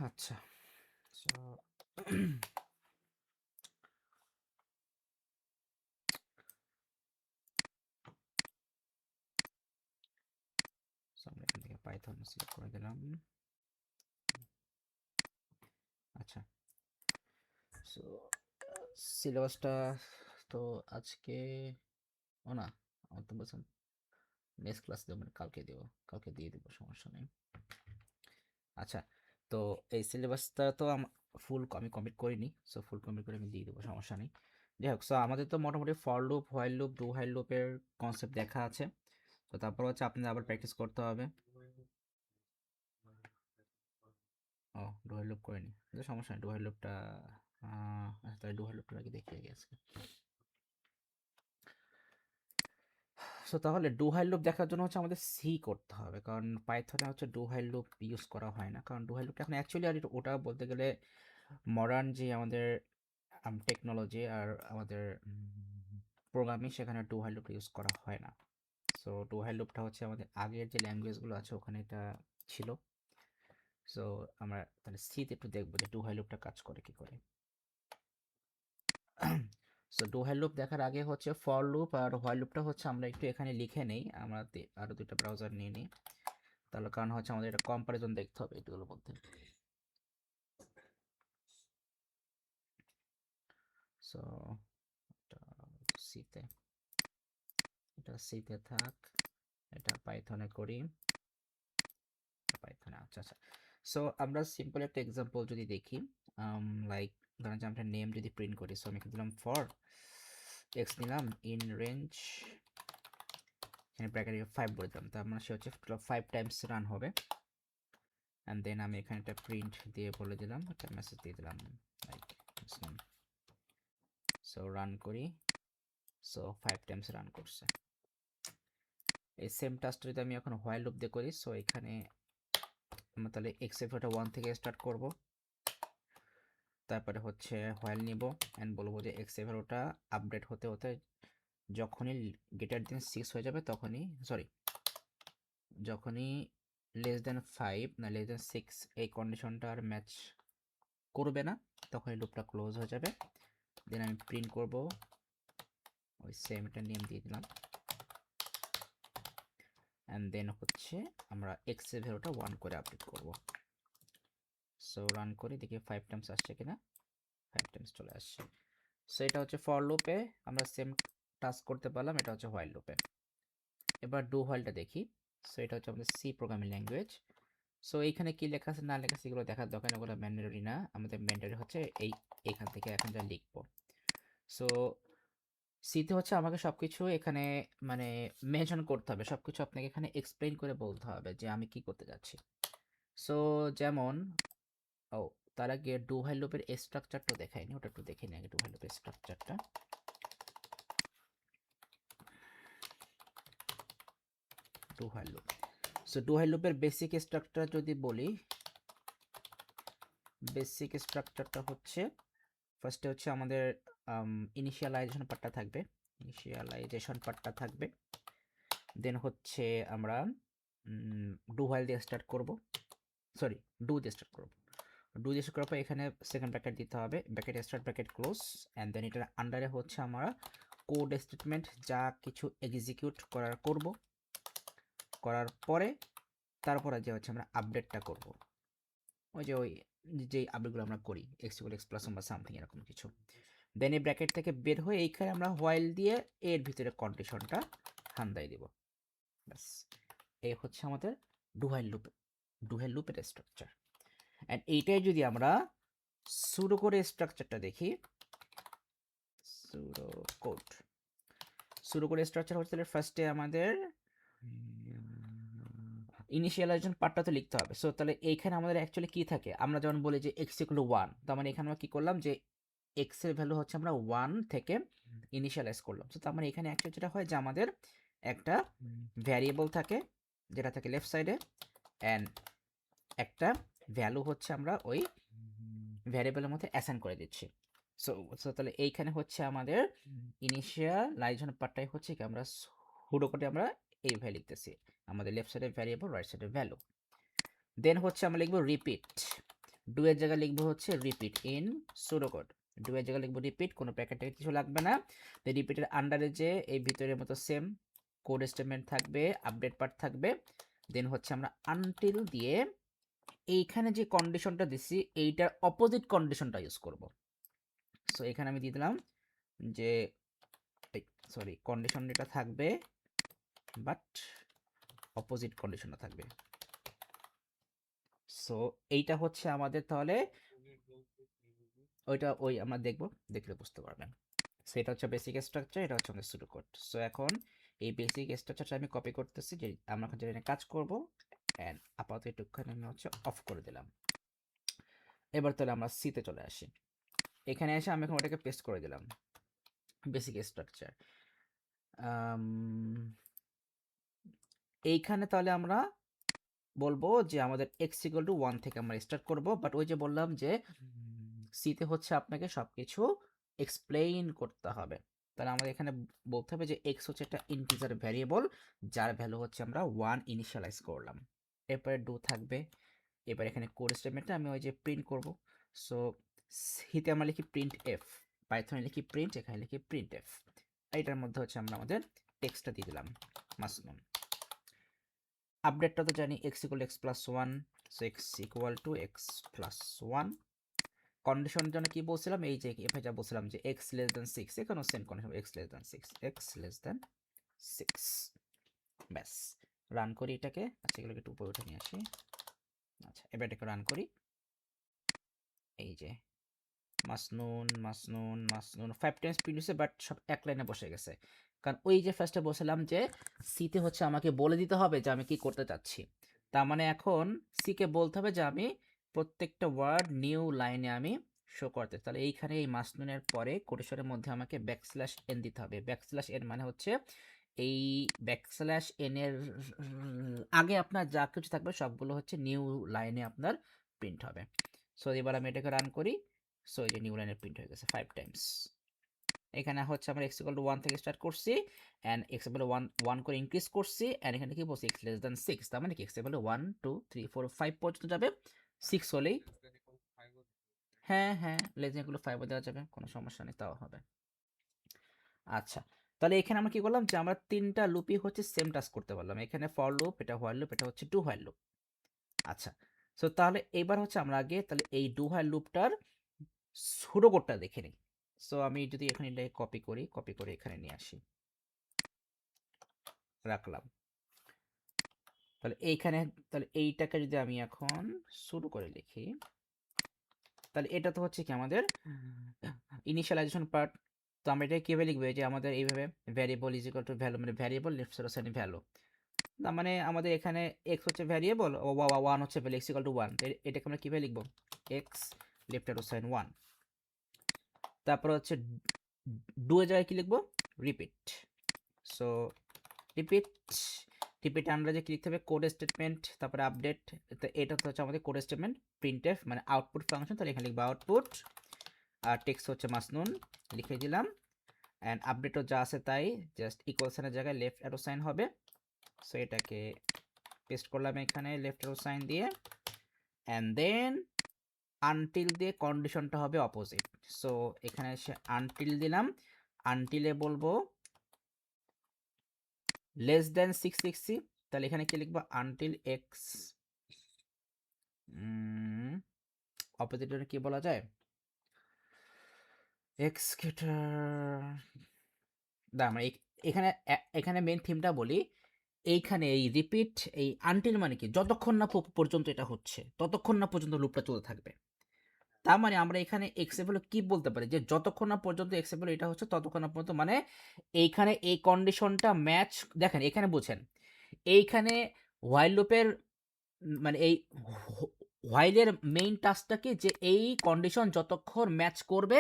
আচ্ছা, সো আমরা এখান থেকে পাইথন সিলেক্ট করে দিলাম। আচ্ছা, সো সিলেবাসটা তো আজকে না, আমার তো বলছেন নেক্সট ক্লাস দেবো, মানে কালকে দেবো, কালকে দিয়ে দেবো, সমস্যা নেই। আচ্ছা, তো এই সিলেবাসটা তো ফুল আমি কমপ্লিট করিনি, সো ফুল কমপ্লিট করে আমি দিয়ে দেবো, সমস্যা নেই। যাই হোক, সো আমাদের তো মোটামুটি for loop, while loop, do while লুপের কনসেপ্ট দেখা আছে। তো তারপর হচ্ছে আপনাদের আবার প্র্যাকটিস করতে হবে। ও, ডু হোয়াইল লুপ করিনি, সমস্যা নেই। ডু হোয়াইল লুপটা তাহলে ডু হোয়াইল লুপটা আগে দেখিয়ে গেছে। সো তাহলে ডু হোয়াইল লুপ দেখার জন্য হচ্ছে আমাদের সি করতে হবে, কারণ পাইথনে হচ্ছে ডু হোয়াইল লুপ ইউজ করা হয় না, কারণ ডু হোয়াইল লুপটা এখন অ্যাকচুয়ালি আর ওটা বলতে গেলে মডার্ন যে আমাদের টেকনোলজি আর আমাদের প্রোগ্রামিং, সেখানে ডু হোয়াইল লুপ ইউজ করা হয় না। সো ডু হোয়াইল লুপটা হচ্ছে আমাদের আগের যে ল্যাঙ্গুয়েজগুলো আছে ওখানে এটা ছিল। সো আমরা তাহলে সিতে একটু দেখবো যে ডু হোয়াইল লুপটা কাজ করে কি করে। সো ডু হোয়াইল লুপ দেখার আগে হচ্ছে ফর লুপ আর হোয়াইল লুপটা হচ্ছে আমরা একটু এখানে লিখে নেই, আমরা আরো দুটো ব্রাউজার নিয়ে নিই, তাহলে কারণ হচ্ছে আমাদের এটা কম্পারিজন দেখতে হবে এগুলোর মধ্যে। সো সিতে, এটা সিতে থাক, এটা পাইথনে করি, পাইথনে। আচ্ছা আচ্ছা, সো আমরা সিম্পল একটা এক্সাম্পল যদি দেখি, লাইক ধরেন যে আমরা নেম যদি প্রিন্ট করি, সো আমি দিলাম ফর এক্স, নিলাম ইন রেঞ্জ, এখানে ব্র্যাকেটে 5 বলে দিলাম, তার মানে সে হচ্ছে 5 টাইমস রান হবে। অ্যান্ড দেন আমি এখানে একটা প্রিন্ট দিয়ে বলে দিলাম, একটা মেসেজ দিয়ে দিলাম লাইক নেম। সো রান করি, সো 5 টাইমস রান করছে। এই সেম টাস্কটা যদি আমি এখন হোয়াইল লুপ দিয়ে করি, সো এখানে আমরা তাহলে এক্স এর ভ্যালুটা 1 থেকে স্টার্ট করব, তারপরে হচ্ছে হোয়াইল নিব অ্যান্ড বলবো যে এক্স এর ভ্যালুটা আপডেট হতে হতে যখনই গ্রেটার দেন 6 হয়ে যাবে, তখনই যখনই লেস দেন 5 না লেস দেন 6 এই কন্ডিশনটা আর ম্যাচ করবে না, তখন এই লুপটা ক্লোজ হয়ে যাবে। দেন আমি প্রিন্ট করব, ওই সেম একটা নেম দিয়ে দিলাম, অ্যান্ড দেন হচ্ছে আমরা এক্স এর ভ্যালুটা 1 করে আপডেট করব। সো রান করি, দেখি 5 টাইমস আসছে কিনা, 5 টাইমস চলে আসছে। সো এটা হচ্ছে ফর লুপে আমরা সেম টাস্ক করতে পারলাম, এটা হচ্ছে হোয়াইল লুপে। এবার ডু হোয়াইলটা দেখি। সো এটা হচ্ছে আমাদের সি প্রোগ্রামিং ল্যাঙ্গুয়েজ। সো এইখানে কি লেখা আছে না লেখা আছে এগুলো দেখার দরকার নেই, ওগুলো ম্যান্ডেটরি না, আমাদের ম্যান্ডেটরি হচ্ছে এইখান থেকে এখন যা লিখবো। সো সিতে হচ্ছে আমাকে সবকিছু এখানে মানে মেনশন করতে হবে, সবকিছু আপনাকে এখানে এক্সপ্লেইন করে বলতে হবে যে আমি কি করতে যাচ্ছি। সো যেমন, ও তার আগে ডু হোয়াইল লুপের স্ট্রাকচারটা দেখাইনি, ওটা একটু দেখে নিই আগে ডু হোয়াইল লুপের স্ট্রাকচারটা। Do while loop, so do while লুপের বেসিক স্ট্রাকচার যদি বলি, বেসিক স্ট্রাকচারটা হচ্ছে ফার্স্টে হচ্ছে আমাদের ইনিশিয়ালাইজেশন পার্টটা থাকবে, দেন হচ্ছে আমরা ডু হোয়াইল দিয়ে স্টার্ট করব, সরি ডু দিয়ে স্টার্ট করব, ডু দিয়ে স্টার্ট করার পর এখানে সেকেন্ড ব্র্যাকেট দিতে হবে, bracket start bracket close, and then এটার আন্ডারে হচ্ছে আমরা কোড স্টেটমেন্ট যা কিছু এক্সিকিউট করব, করার পরে তারপরে যে হচ্ছে আমরা আপডেটটা করব, ওই যেই আপডেটগুলো আমরা করি এক্স ইকুয়াল এক্স প্লাস বা সামথিং এরকম কিছু। দেন এই ব্র্যাকেট থেকে বের হয়ে এইখানে আমরা হোয়াইল দিয়ে এর ভিতরে কন্ডিশনটা হান্দাই দিব, ব্যাস। এই হচ্ছে আমাদের ডু হোয়াইল লুপের স্ট্রাকচার। অ্যান্ড এইটাই যদি আমরা সুডো করে স্ট্রাকচারটা দেখি, সুডো করে স্ট্রাকচার হচ্ছে ফার্স্টে আমাদের ইনিশিয়ালাইজেশন পার্টটা তো লিখতে হবে। সো তাহলে এইখানে আমাদের অ্যাকচুয়ালি কি থাকে, আমরা যেমন বলি যে এক্স ইকুয়াল টু 1, তার মানে এখানে আমরা কি করলাম যে এক্স এর ভ্যালু হচ্ছে আমরা 1 থেকে ইনিশিয়ালাইজ করলাম। সো তার মানে এখানে অ্যাকচুয়ালি যেটা হয় যে আমাদের একটা ভ্যারিয়েবল থাকে যেটা থাকে লেফট সাইডে, অ্যান্ড একটা ভ্যালু হচ্ছে আমরা ওই ভ্যারিয়েবলের মধ্যে অ্যাসাইন করে দিচ্ছি। সো সো তাহলে এইখানে হচ্ছে আমাদের ইনিশিয়ালাইজেশন পার্টটাই হচ্ছে কি আমরা সুডো করে আমরা এইভাবে লিখতেছি, আমাদের লেফট সাইডের ভ্যারিয়েবল রাইট সাইডের ভ্যালু। দেন হচ্ছে আমরা লিখবো রিপিট, ডু এর জায়গায় লিখবো হচ্ছে রিপিট ইন সুডোকোড, ডু এর জায়গায় লিখবো রিপিট, কোনো প্যাকেট কিছু লাগবে না। তো রিপিটের আন্ডারে যে এই ভিতরের মতো সেম কোড স্টেটমেন্ট থাকবে, আপডেট পার্ট থাকবে, দেন হচ্ছে আমরা আনটিল দিয়ে এইখানে যে কন্ডিশনটা দিছি এইটার অপোজিট কন্ডিশনটা ইউজ করব। সো এখানে আমি দিয়ে দিলাম যে সরি কন্ডিশন এটা থাকবে বাট অপোজিট কন্ডিশনটা থাকবে। সো এইটা হচ্ছে আমাদের তাহলে ওইটা ওই আমরা দেখবো, দেখলে বুঝতে পারবেন। সো এটা হচ্ছে বেসিক স্ট্রাকচার, এটা হচ্ছে আমাদের সুডো কোড। সো এখন এই বেসিক স্ট্রাকচারটা আমি কপি করতেছি যে আমরা এখন যেটা কাজ করব, অ্যান্ড আপাতত একটুখানি আমি হচ্ছে অফ করে দিলাম। এবার তাহলে আমরা সিতে চলে আসি। এখানে এসে আমি এখন ওটাকে পেস্ট করে দিলাম বেসিক স্ট্রাকচার। এইখানে তাহলে আমরা বলবো যে আমাদের x ইকুয়াল টু 1 থেকে আমরা স্টার্ট করব, বাট ওই যে বললাম যে সিতে হচ্ছে আপনাকে সবকিছু এক্সপ্লেইন করতে হবে। তাহলে আমাদের এখানে বলতে হবে যে x হচ্ছে একটা ইন্টিজার ভ্যারিয়েবল যার ভ্যালু হচ্ছে আমরা 1 ইনিশিয়ালাইজ করলাম। এরপরে ডু থাকবে। এবার এখানে কোড স্টেটমেন্টটা আমি ওই যে প্রিন্ট করব। সো সিতে আমরা লিখি প্রিন্ট এফ, পাইথনে লিখি প্রিন্ট, এখানে লিখি প্রিন্ট এফ। এইটার মধ্যে হচ্ছে আমরা আমাদের টেক্সটটা দিয়ে দিলাম মাসনুন। আপডেটটা তো জানি x equal x plus 1, so x equal to x plus 1। কন্ডিশনের জন্য কি বলছিলাম, এই যে এফে যা বলছিলাম যে x লেস দেন 6, এখানেও same condition x less than 6, x less than 6। ব্যাস রান করি এটাকে। আচ্ছা এগুলোকে একটু উপরে উঠে নিয়ে আসি। আচ্ছা এবার এটাকে রান করি। এই যে মাসনুন মাসনুন মাসনুন 5 টাইমস প্রিন্ট হয়েছে, বাট সব এক লাইনে বসে গেছে। কারণ ওই যে ফার্স্টে বলছিলাম যে সিতে হচ্ছে আমাকে বলে দিতে হবে যে আমি কি করতে চাচ্ছি। তার মানে এখন সিকে বলতে হবে যে আমি প্রত্যেকটা ওয়ার্ড নিউ লাইনে আমি শো করতে। তাহলে এইখানে এই মাসনুনের পরে কোটেশনের মধ্যে আমাকে ব্যাকস্ল্যাশ এন দিতে হবে। ব্যাকস্ল্যাশ এন মানে হচ্ছে এই ব্যাকস্ল্যাশ এন এর আগে আপনার যা কিছু থাকবে সবগুলো হচ্ছে নিউ লাইনে আপনার প্রিন্ট হবে। সো এবার আমি এটাকে রান করি। সো এই যে নিউ লাইনের প্রিন্ট হয়ে গেছে 5 টাইমস। এখানে হচ্ছে আমরা x ইকুয়াল টু 1 থেকে স্টার্ট করছি এন্ড x ইকুয়াল টু 1 করে ইনক্রিজ করছি এন্ড এখানে কি বলছি x লেস দ্যান 6, তার মানে কি x ইকুয়াল টু 1 2 3 4 5 পর্যন্ত যাবে। 6 হলেই হ্যাঁ হ্যাঁ লেস দ্যান ইকুয়াল টু 5 দেওয়া যাবে, কোনো সমস্যা নেই, তাও হবে। আচ্ছা তাহলে এখানে আমরা কি করলাম যে আমরা তিনটা লুপই হচ্ছে সেম টাস্ক করতে পারলাম। এখানে ফর লুপ, এটা হোয়াইল লুপ, এটা হচ্ছে ডু হোয়াইল লুপ। আচ্ছা সো তাহলে এবার হচ্ছে আমরা আগে তাহলে এই ডু হোয়াইল লুপটার সুডো কোডটা দেখে নিই। সো আমি যদি এখানে এটাকে কপি করে এখানে নিয়ে আসি, রাখলাম। তাহলে এইখানে তাহলে এইটাকে যদি আমি এখন শুরু করে লিখি, তাহলে এটা তো হচ্ছে কি আমাদের ইনিশিয়ালাইজেশন পার্ট। তো আমরা এটা কিভাবে লিখবো, যে আমাদের এইভাবে variable is equal to value, মানে ভ্যারিয়েবল লেফট সাইড ভ্যালু। তার মানে আমাদের এখানে এক্স হচ্ছে ভ্যারিয়েবল, ও 1 হচ্ছে ভ্যালু, এক্স ইকুয়াল টু 1। এটাকে আমরা কিভাবে লিখবো, এক্স লেফট সাইড 1। তারপর হচ্ছে ডু এর জায়গায় কি লিখবো, রিপিট। সো রিপিট, রিপিট আমরা যে লিখতে হবে কোড স্টেটমেন্ট, তারপরে আপডেট। তো এটা তো হচ্ছে আমাদের কোড স্টেটমেন্ট প্রিন্টএফ মানে আউটপুট ফাংশন। তাহলে এখানে লিখবো আউটপুট, আর টেক্সট হচ্ছে মাসনুন লিখে দিলাম। অ্যান্ড আপডেটও যা আছে তাই, জাস্ট ইকুয়াল সাইনের জায়গায় লেফট অ্যারো সাইন হবে। সো এটাকে পেস্ট করলাম এখানে লেফট অ্যারো সাইন দিয়ে, অ্যান্ড দেন আনটিল দিয়ে কন্ডিশনটা হবে অপোজিট। সো এখানে এসে আনটিল দিলাম, আনটিলে বলবো লেস দেন 6 লিখছি। তাহলে এখানে কি লিখবো, আনটিল এক্স অপোজিট কি বলা যায়, এক্স দা আমরা এখানে এখানে মেন থিমটা বলি। এইখানে এই রিপিট এই আনটিল মানে কি, যতক্ষণ না পর্যন্ত এটা হচ্ছে ততক্ষণ না পর্যন্ত লুপটা চলতে থাকবে। তার মানে আমরা এখানে এক্সেবল কি বলতে পারি, যে যতক্ষণ না পর্যন্ত এক্সেবল এটা হচ্ছে ততক্ষণ না পর্যন্ত, মানে এইখানে এই কন্ডিশনটা ম্যাচ। দেখেন এখানে বুঝেন, এইখানে হোয়াইল লুপের মানে এই হোয়াইলের মেইন টাস্কটা কি, যে এই কন্ডিশন যতক্ষণ ম্যাচ করবে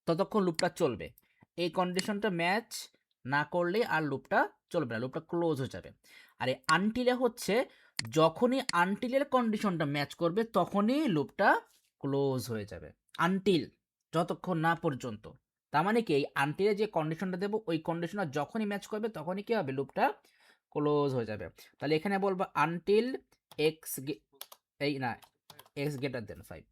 ততক্ষণ লুপটা চলবে। এই কন্ডিশনটা ম্যাচ না করলে আর লুপটা চলবে না, লুপটা ক্লোজ হয়ে যাবে। আর এই আনটিলে হচ্ছে যখনই আনটিলের কন্ডিশনটা ম্যাচ করবে তখনই লুপটা ক্লোজ হয়ে যাবে, আনটিল যতক্ষণ না পর্যন্ত। তার মানে কি এই আনটিলে যে কন্ডিশনটা দেবো ওই কন্ডিশনটা যখনই ম্যাচ করবে তখনই কি হবে, লুপটা ক্লোজ হয়ে যাবে। তাহলে এখানে বলবো আনটিল এক্স এই না এক্স গ্রেটার দেন 5।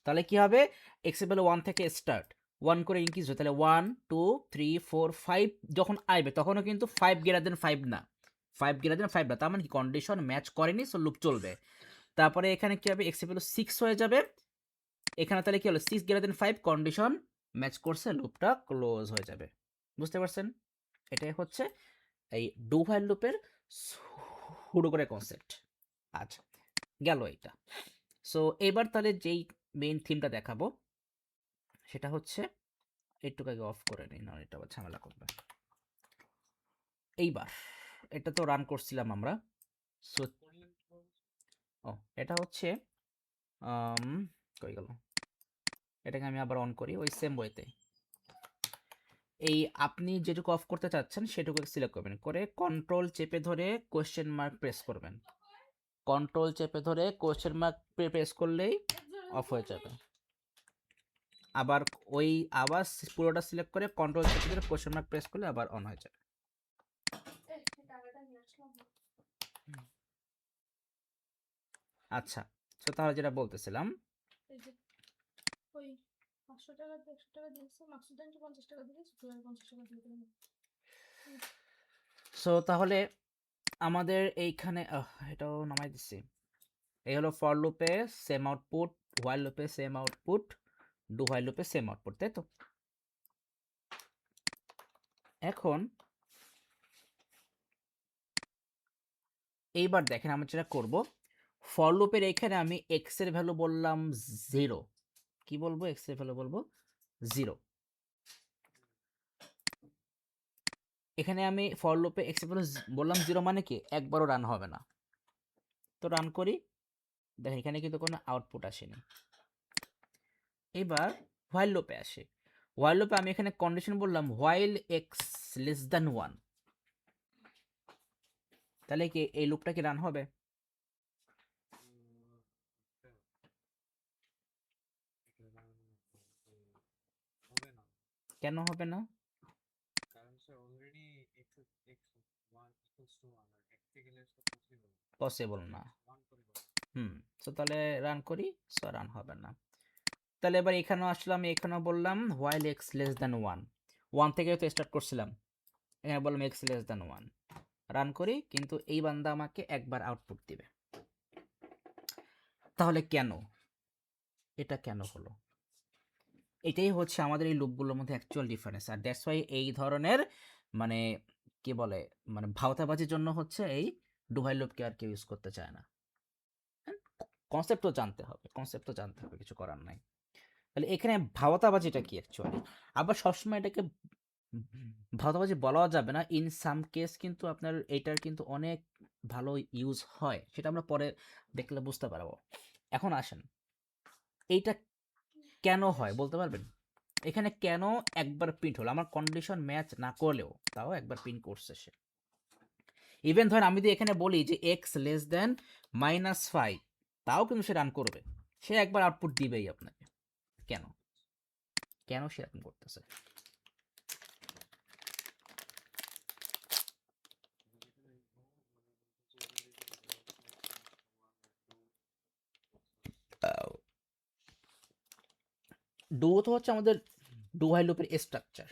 তাহলে কি হবে, এক্স ভ্যালু 1 থেকে স্টার্ট 1 করে ইনক্রিজ হয়, তাহলে 1 2 3 4 5 যখন আসবে তখনও কিন্তু 5 গ্রেটার দেন 5 না, 5 গ্রেটার দেন 5 না, তার মানে কি কন্ডিশন ম্যাচ করেনি, সো লুপ চলবে। তারপরে এখানে কি হবে, এক্স ভ্যালু 6 হয়ে যাবে, এখানে তাহলে কি হলো 6 গ্রেটার দেন 5 কন্ডিশন ম্যাচ করছে, লুপটা ক্লোজ হয়ে যাবে। বুঝতে পারছেন, এটাই হচ্ছে এই ডু হোয়াইল লুপের শুরু করে কনসেপ্ট। আচ্ছা, গেল এইটা। সো এবার তাহলে যেই মেইন থিমটা দেখাবো সেটা হচ্ছে, একটু আগে অফ করে নিই, না এটা আবার ঝামেলা করবে। এইবার এটা তো রান করছিলাম আমরা, সো ও এটা হচ্ছে কই গেল, এটাকে আমি আবার অন করি ওই সেম ওয়েতে। এই আপনি যেটুকু অফ করতে চাচ্ছেন সেটুকু সিলেক্ট করবেন, করে কন্ট্রোল চেপে ধরে কোশ্চেন মার্ক প্রেস করবেন, কন্ট্রোল চেপে ধরে কোশ্চেন মার্ক প্রেস করলেই অফ হয়ে যাবে। আবার ওই আবার পুরোটা সিলেক্ট করে কন্ট্রোল চেপে ধরে কোশ্চেন মার্ক প্রেস করলে আবার অন হয়ে যাবে। আচ্ছা, তো তাহলে যেটা বলতেছিলাম, সো তাহলে আমাদের এইখানে এটাও নামাই দিচ্ছি, এই হলো ফর লুপে সেম আউটপুট, হোয়াইল লুপে সেম আউটপুট, ডু হোয়াইল লুপে সেম আউটপুট, তাই তো। এখন এইবার দেখেন আমরা যেটা করব, ফর লুপের এখানে আমি এক্স এর ভ্যালু বললাম 0, কি বলবো, এক্স এর ভ্যালু বলবো 0। এখানে আমি ফর লুপে এক্স এর ভ্যালু বললাম 0 মানে কি একবারও রান হবে না, তো রান করি, দেখেন এখানে কিন্তু কোনো আউটপুট আসেনি। এবার হোয়াইল লুপে আসে, হোয়াইল লুপে আমি এখানে কন্ডিশন বললাম হোয়াইল এক্স লেস দ্যান 1, তাহলে কি এই লুপটা কি রান হবে? কেন হবে না? পসিবল না। সো তাহলে রান করি, সো রান হবে না। তাহলে এবার এখানেও আসলাম, এখানেও বললাম হোয়াইল এক্স লেস দ্যান 1, 1 থেকে তো স্টার্ট করছিলাম, এখানে বললাম এক্স লেস দ্যান 1, রান করি, কিন্তু এই বান্দা আমাকে একবার আউটপুট দিবে। তাহলে কেন, এটা কেন হলো? এটাই হচ্ছে আমাদের এই লুপগুলোর মধ্যে অ্যাকচুয়াল ডিফারেন্স, আর দ্যাটস ওয়াই এই ধরনের মানে কি বলে, মানে ভাওতাবাজির জন্য হচ্ছে এই ডু হোয়াইল লুপকে আর কেউ ইউজ করতে চায় না। কনসেপ্ট তো জানতে হবে, কনসেপ্ট তো জানতে হবে, কিছু করার নাই। তাহলে এখানে ভাওতাবাজিটা কি অ্যাকচুয়ালি, আবার সবসময় এটাকে ভাওতাবাজি বলাও যাবে না, ইন সাম কেস কিন্তু আপনার এটার কিন্তু অনেক ভালো ইউজ হয়, সেটা আমরা পরে দেখলে বুঝতে পারবো। এখন আসেন, এইটা কেন হয় বলতে পারবেন? এখানে কেন একবার প্রিন্ট হলো, আমার কন্ডিশন ম্যাচ না করলেও তাও একবার প্রিন্ট করছে সে। ইভেন ধরেন আমি যদি এখানে বলি যে এক্স লেস দেন -5, তাও কিন্তু সে রান করবে, সে একবার আউটপুট দিবেই আপনাকে। কেন, কেন সে এরকম করতেছে? ডু তো হচ্ছে আমাদের ডু হোয়াইল লুপের স্ট্রাকচার।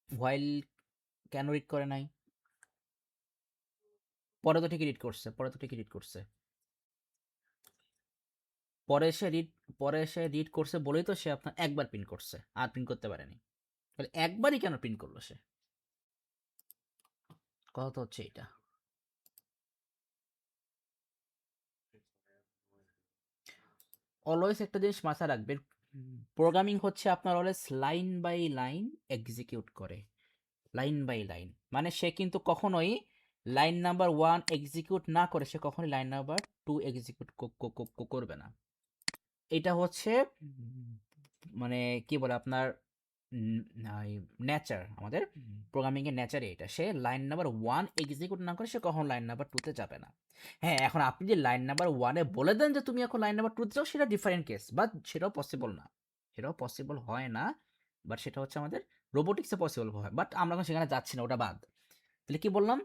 হোয়াইল কেন রিড করে নাই? পরে তো ঠিকই রিড করছে, পরে তো ঠিকই রিড করছে, পরে সে রিড, পরে সে রিড করছে বলেই তো সে আপনার একবার প্রিন্ট করছে, আর প্রিন্ট করতে পারেনি। তাহলে একবারই কেন প্রিন্ট করলো সে? কথা তো হচ্ছে এটা। অলওয়েজ একটা জিনিস মাথায় রাখবেন, প্রোগ্রামিং হচ্ছে আপনার always line by line execute করে, লাইন বাই লাইন, মানে সে কিন্তু কখনোই লাইন নাম্বার 1 এক্সিকিউট না করে সে কখনোই লাইন নাম্বার 2 এক্সিকিউট করবে না। এটা হচ্ছে মানে কি বলে আপনার নেচার, আমাদের প্রোগ্রামিং এর নেচারে এটা, সে লাইন নাম্বার 1 এক্সিকিউট না করে সে কখন লাইন নাম্বার 2 তে যাবে না। হ্যাঁ, এখন আপনি যে লাইন নাম্বার 1 এ বলে দেন যে তুমি এখন লাইন নাম্বার 2 তে যাও, সেটা ডিফারেন্ট কেস, বাট সেটাও পসিবল না, সেটাও পসিবল হয় না, বাট সেটা হচ্ছে আমাদের রোবোটিক্সে পসিবল হয়, বাট আমরা এখন সেখানে যাচ্ছি না, ওটা বাদ। তাহলে কি বললাম,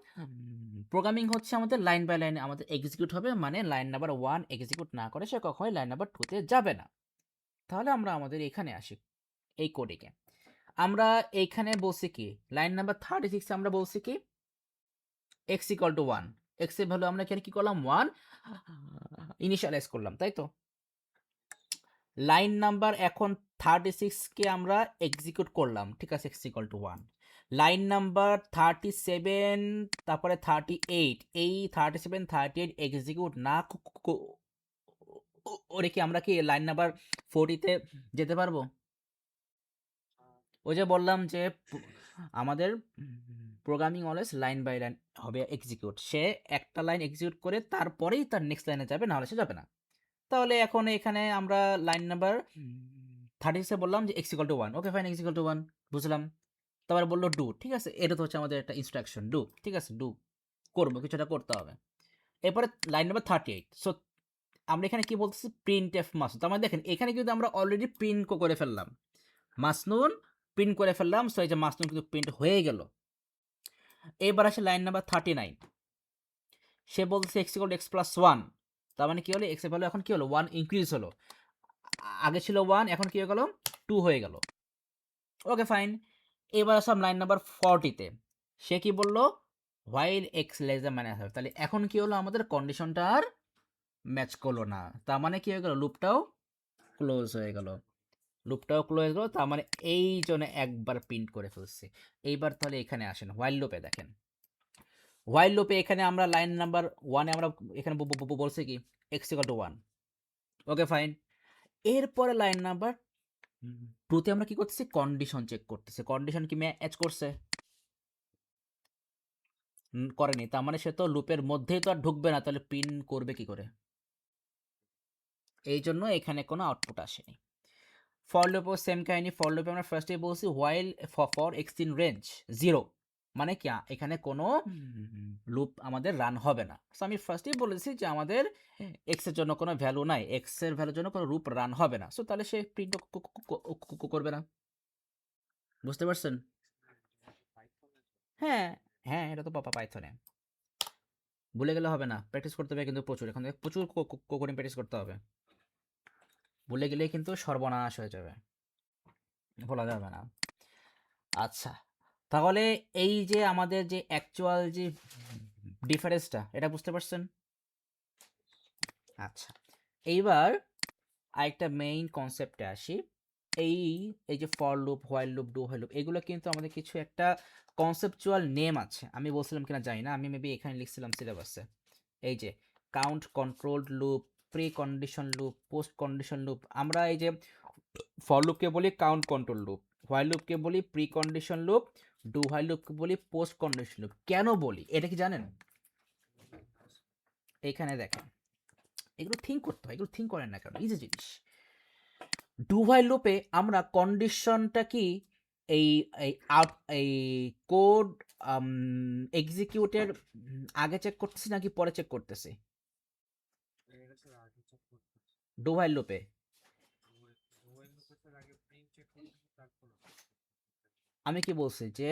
প্রোগ্রামিং হচ্ছে আমাদের লাইন বাই লাইন আমাদের এক্সিকিউট হবে, মানে লাইন নাম্বার 1 এক্সিকিউট না করে সে কখনোই লাইন নাম্বার 2তে যাবে না। তাহলে আমরা আমাদের এখানে আসি, এই কোডিংয়ে আমরা এইখানে বলছি কি, লাইন নাম্বার 36 আমরা বলছি কি এক্স ইকুয়াল টু 1, এক্স এর ভ্যালু আমরা এখানে কি করলাম 1 ইনিশিয়ালাইজ করলাম, তাই তো। লাইন নাম্বার এখন 36 কে আমরা এক্সিকিউট করলাম, ঠিক আছে, x equal to 1। Line number 37 তারপরে 38, এই 37 38 এক্সিকিউট না ওরে কি আমরা কি লাইন নাম্বার 40তে যেতে পারবো? ওই যে বললাম যে আমাদের programming always line by line হবে এক্সিকিউট, সে একটা লাইন এক্সিকিউট করে তারপরেই তার নেক্সট লাইনে যাবে, নাহলে সে যাবে না। তাহলে এখন এখানে আমরা লাইন নাম্বার 36 বললাম যে x equal to 1, okay fine, x equal to 1 বুঝলাম। তারপরে বললো ডু, ঠিক আছে, এটা তো হচ্ছে আমাদের একটা ইনস্ট্রাকশন, ডু, ঠিক আছে, ডু করবো, কিছুটা করতে হবে। এরপরে লাইন নাম্বার 38, সো আমরা এখানে কি বলতেছি, প্রিন্ট এফ মাসনুন। তার মানে দেখেন এখানে কিন্তু আমরা অলরেডি প্রিন্ট করে ফেললাম, মাসনুন প্রিন্ট করে ফেললাম, সো এই যে মাসনুন কিন্তু প্রিন্ট হয়ে গেল। এবার আসে লাইন নাম্বার 39, সে বলছে x equal to x plus 1, তার মানে কি হলো, এক্স এর ভ্যালু এখন কি হলো 1 ইনক্রিজ হলো, আগে ছিল 1 এখন কি হয়ে গেল 2 হয়ে গেল, ওকে ফাইন। এবার আসলাম লাইন নাম্বার 40তে, সে কি বললো while x less than minus half, তাহলে এখন কি হলো, আমাদের কন্ডিশনটা আর ম্যাচ করলো না, তার মানে কি হয়ে গেল, লুপটাও ক্লোজ হয়ে গেল, লুপটাও ক্লোজ হয়ে গেল, তার মানে এই জন্য একবার প্রিন্ট করে ফেলছি। এইবার তাহলে এখানে আসেন হোয়াইল লুপে, দেখেন হোয়াইল লুপে এখানে আমরা লাইন নাম্বার 1 আমরা এখানে বলছি কি x equal to 1, okay fine. এরপরে লাইন নাম্বার 2তে আমরা কি করতেছি, কন্ডিশন চেক করতেছি, কন্ডিশন কি ম্যাচ করছে, করেনি, তার মানে সে তো লুপের মধ্যেই তো আর ঢুকবে না, তাহলে প্রিন্ট করবে কি করে, এই জন্য এখানে কোনো আউটপুট আসেনি। ফর লুপও সেম কাহিনী, ফর লুপে আমরা ফার্স্টে বলছি while for x in range 0, মানে কি এখানে কোনো লুপ আমাদের রান হবে না। সো আমি ফার্স্টেই বলেছি যে আমাদের এক্স এর জন্য কোনো ভ্যালু নাই, এক্স এর ভ্যালুর জন্য কোনো লুপ রান হবে না, সো তাহলে সে প্রিন্ট করবে না, বুঝতে পারছেন? হ্যাঁ হ্যাঁ, এটা তো পাইথনে, ভুলে গেলে হবে না, প্র্যাকটিস করতে হবে কিন্তু প্রচুর, এখন থেকে প্রচুর কোডিং প্র্যাকটিস করতে হবে, ভুলে গেলে কিন্তু সর্বনাশ হয়ে যাবে, ভোলা যাবে না। আচ্ছা, তাহলে এই যে আমাদের যে অ্যাকচুয়াল যে ডিফারেন্সটা, এটা বুঝতে পারছেন? আচ্ছা, এইবার আরেকটা মেইন কনসেপ্টে আসি, এই এই যে for loop, while loop, do while loop, এগুলো কিন্তু আমাদের কিছু একটা কনসেপচুয়াল নেম আছে, আমি বলছিলাম কিনা জানি না, আমি মেবি এখানে লিখছিলাম সিলেবাসে, এই যে count controlled loop, pre condition loop, post condition loop. আমরা এই যে ফর লুপকে বলি কাউন্ট কন্ট্রোল লুপ, হোয়াইল লুপকে বলি pre condition loop, do while লুপকে বলি পোস্ট কন্ডিশন লুপ। কেন বলি এটা কি জানেন? এখানে দেখেন, এগুলো থিঙ্ক করতে হয়, এগুলো থিঙ্ক করেন না কেন, ইজি জিনিস। ডু হোয়াইল লুপে আমরা কন্ডিশনটা কি এই এই কোড এক্সিকিউটের আগে চেক করতেছি নাকি পরে চেক করতেছি? ডু হোয়াইল লুপে আমি কি বলছি যে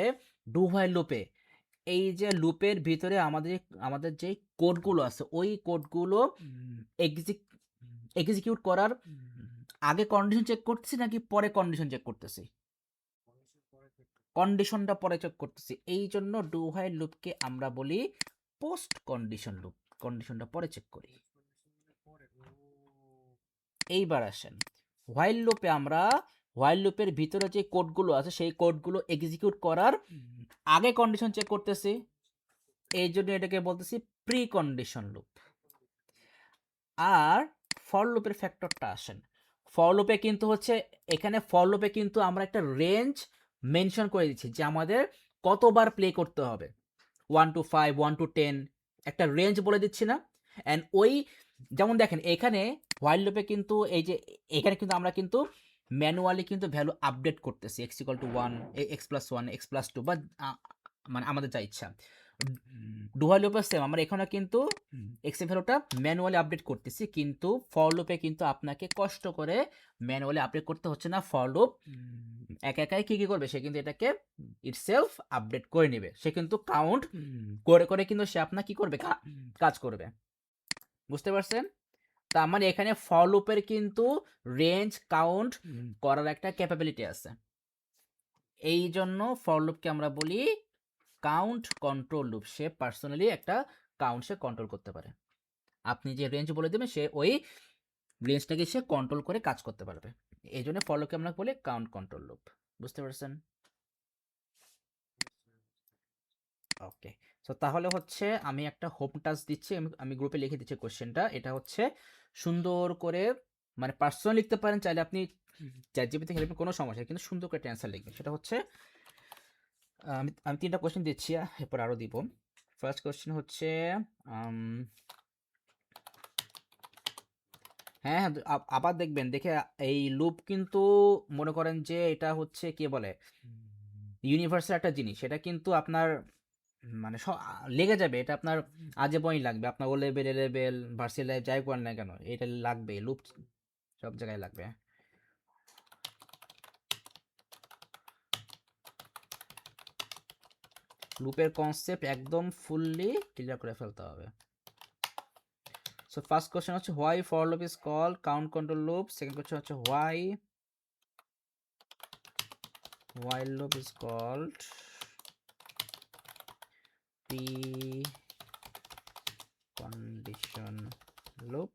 ডু হোয়াইল লুপে এই যে লুপের ভিতরে আমাদের আমাদের যে কোডগুলো আছে, ওই কোডগুলো এক্সিকিউট করার আগে কন্ডিশন চেক করতেছি নাকি পরে কন্ডিশন চেক করতেছি? কন্ডিশনটা পরে চেক করতেছি, এই জন্য ডু হোয়াইল লুপকে আমরা বলি পোস্ট কন্ডিশন লুপ, কন্ডিশনটা পরে চেক করি। এইবার আসেন হোয়াইল লুপে, আমরা হোয়াইল লুপের ভিতরে যে কোডগুলো আছে সেই কোডগুলো এক্সিকিউট করার আগে কন্ডিশন চেক করতেছি, এই জন্য এটাকে বলতেছি প্রি কন্ডিশন লুপ। আর ফর লুপের ফ্যাক্টরটা আসেন, ফর লুপে কিন্তু হচ্ছে এখানে ফর লুপে কিন্তু আমরা একটা রেঞ্জ মেনশন করে দিচ্ছি যে আমাদের কতবার প্লে করতে হবে, 1 to 5, 1 to 10, একটা রেঞ্জ বলে দিচ্ছি না। অ্যান্ড ওই যেমন দেখেন এখানে হোয়াইল লুপে কিন্তু এই যে এখানে কিন্তু আমরা কিন্তু ম্যানুয়ালি কিন্তু ভ্যালু আপডেট করতেছি, x equal to 1, x plus 1, x plus 2, বা মানে আমাদের যা ইচ্ছা। ডু হোয়াইল লুপে সেম, আমরা এখানে কিন্তু এক্স এর ভ্যালুটা ম্যানুয়ালি আপডেট করতেছি, কিন্তু ফর লুপে কিন্তু আপনাকে কষ্ট করে ম্যানুয়ালি আপডেট করতে হচ্ছে না। ফর লুপ একা একাই কি করবে, সে কিন্তু এটাকে ইটসেলফ আপডেট করে নেবে। সে কিন্তু কাউন্ট করে করে কিন্তু সে আপনার কি করবে, কাজ করবে। বুঝতে পারছেন? তার মানে এখানে ফর লুপের কিন্তু রেঞ্জ কাউন্ট করার একটা ক্যাপাবিলিটি আছে। এই জন্য ফর লুপকে আমরা বলি কাউন্ট কন্ট্রোল লুপ। সে পার্সোনালি একটা কাউন্ট সে কন্ট্রোল করতে পারে। আপনি যে রেঞ্জ বলে দেবেন সে ওই রেঞ্জটাকে সে কন্ট্রোল করে কাজ করতে পারবে। এই জন্য ফর লুপকে আমরা বলি কাউন্ট কন্ট্রোল লুপ। বুঝতে পারছেন? ওকে, সো তাহলে হচ্ছে আমি একটা হোম টাস্ক দিচ্ছি, আমি গ্রুপে লিখে দিচ্ছি কোশ্চেনটা। এটা হচ্ছে সুন্দর করে, মানে পার্সোনাল লিখতে পারেন, চাইলে আপনি চ্যাট জিপিটি থেকে লিখবেন, কোনো সমস্যা নেই, কিন্তু সুন্দর করে একটা অ্যান্সার লিখবেন। সেটা হচ্ছে আমি আমি 3টা কোশ্চেন দিচ্ছি, এরপর আরও দিব। ফার্স্ট কোশ্চেন হচ্ছে হ্যাঁ হ্যাঁ, আবার দেখবেন, দেখে এই লুপ কিন্তু মনে করেন যে এটা হচ্ছে কি বলে ইউনিভার্সাল একটা জিনিস। এটা কিন্তু আপনার মানে লেগে যাবে, এটা আপনার আজীবনই লাগবে। আপনার O level, A level, varsity life যাই করেন না কেন, এটা লাগবে, লুপ সব জায়গায় লাগবে। লুপের কনসেপ্ট একদম ফুললি ক্লিয়ার করে ফেলতে হবে। সো ফার্স্ট কোশ্চেন হচ্ছে why for loop is called count control loop. Second question হচ্ছে why while loop is called pre condition loop.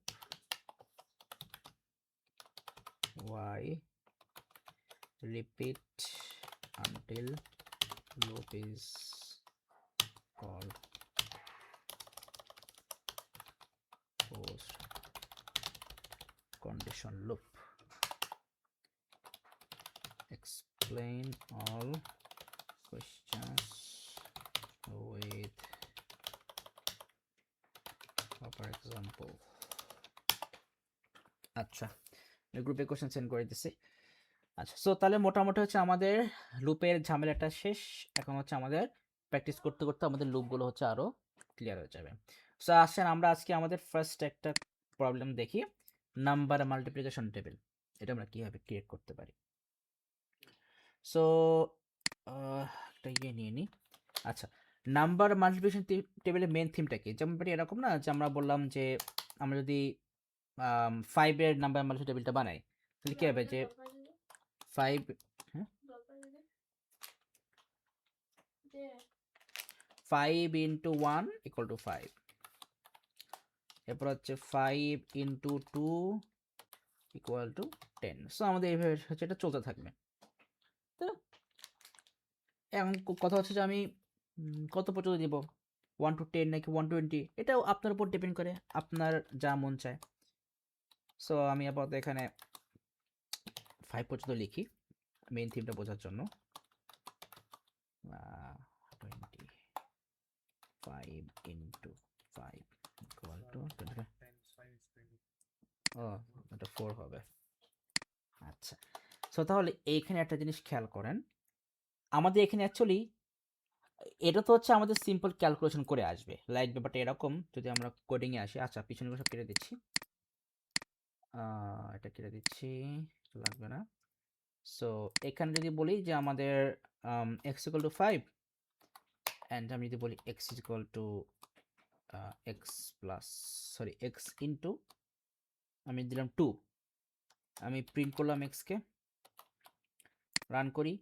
Why repeat until loop is called post condition loop. Explain all questions with proper example. আচ্ছা, গ্রুপে question send করে দিচ্ছি। আচ্ছা, so তাহলে মোটামুটি হচ্ছে আমাদের লুপের ঝামেলাটা শেষ। এখন হচ্ছে আমাদের প্র্যাকটিস করতে করতে আমাদের লুপগুলো হচ্ছে আরও ক্লিয়ার হয়ে যাবে। সো আসেন আমরা আজকে আমাদের ফার্স্ট একটা প্রবলেম দেখি, নাম্বার মাল্টিপ্লিকেশন টেবিল। এটা আমরা কীভাবে ক্রিয়েট করতে পারি। সো একটা ইয়ে নিয়ে নিই। আচ্ছা, নাম্বার মাল্টিপ্লিকেশন টেবিলের মেন থিমটা কি? যেমন এরকম না যে আমরা বললাম যে আমরা যদি 5-এর নাম্বার মাল্টিপ্লিকেশন টেবিলটা বানাই, তাহলে কী হবে যে 5 5 into 1 equal to 5, এরপর হচ্ছে 5 into 2 equal to 10। সো আমাদের এইভাবে হচ্ছে এটা চলতে থাকবে। তো এখন কথা হচ্ছে যে আমি কত পর্যন্ত দিব, 1 to 10 নাকি 120, এটাও আপনার উপর ডিপেন্ড করে, আপনার যা মন চায়। সো আমি আপাতত এখানে 5 পর্যন্ত লিখি মেইন থিমটা বোঝার জন্য। 25 into 5 equal to 25। ও, এটা 4 হবে। আচ্ছা, সো তাহলে এইখানে একটা জিনিস খেয়াল করেন, আমাদের এখানে অ্যাকচুয়ালি এটা তো হচ্ছে আমাদের সিম্পল ক্যালকুলেশন করে আসবে, লাইক ব্যাপারটা এরকম। যদি আমরা কোডিংয়ে আসি, আচ্ছা পিছনে সব কেটে দিচ্ছি, এটা কেটে দিচ্ছি, লাগবে না। সো এখানে যদি বলি যে আমাদের এক্স ইকুয়াল টু 5 অ্যান্ড আমি যদি বলি x equal to x plus sorry x into আমি দিলাম 2, আমি প্রিন্ট করলাম এক্সকে, রান করি,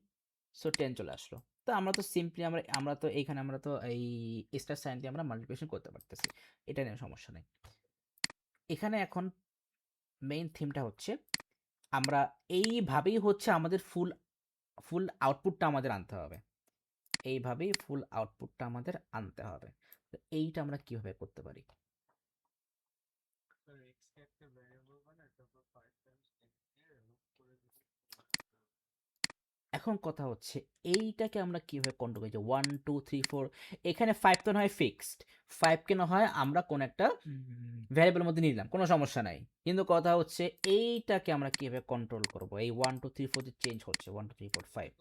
সো 10 চলে আসলো। তো আমরা তো সিম্পলি আমরা তো এইখানে আমরা তো এই স্টার সাইন দিয়ে আমরা মাল্টিপ্লিকেশন করতে পারতেছি, এটা নিয়ে সমস্যা নেই। এখানে এখন মেইন থিমটা হচ্ছে আমরা এইভাবেই হচ্ছে আমাদের ফুল আউটপুটটা আমাদের আনতে হবে, এইভাবেই ফুল আউটপুটটা আমাদের আনতে হবে। তো এইটা আমরা কিভাবে করতে পারি? এখন কথা হচ্ছে এইটাকে আমরা কিভাবে কন্ট্রোল করি, যে 1 2 3 4, এখানে 5 তো নয় ফিক্সড, 5 কে না হয় আমরা কোন একটা ভ্যারিয়েবলের মধ্যে নিলাম, কোনো সমস্যা নাই, কিন্তু কথা হচ্ছে এইটাকে আমরা কিভাবে কন্ট্রোল করব, এই 1 2 3 4 যে চেঞ্জ হচ্ছে 1 2 3 4 5।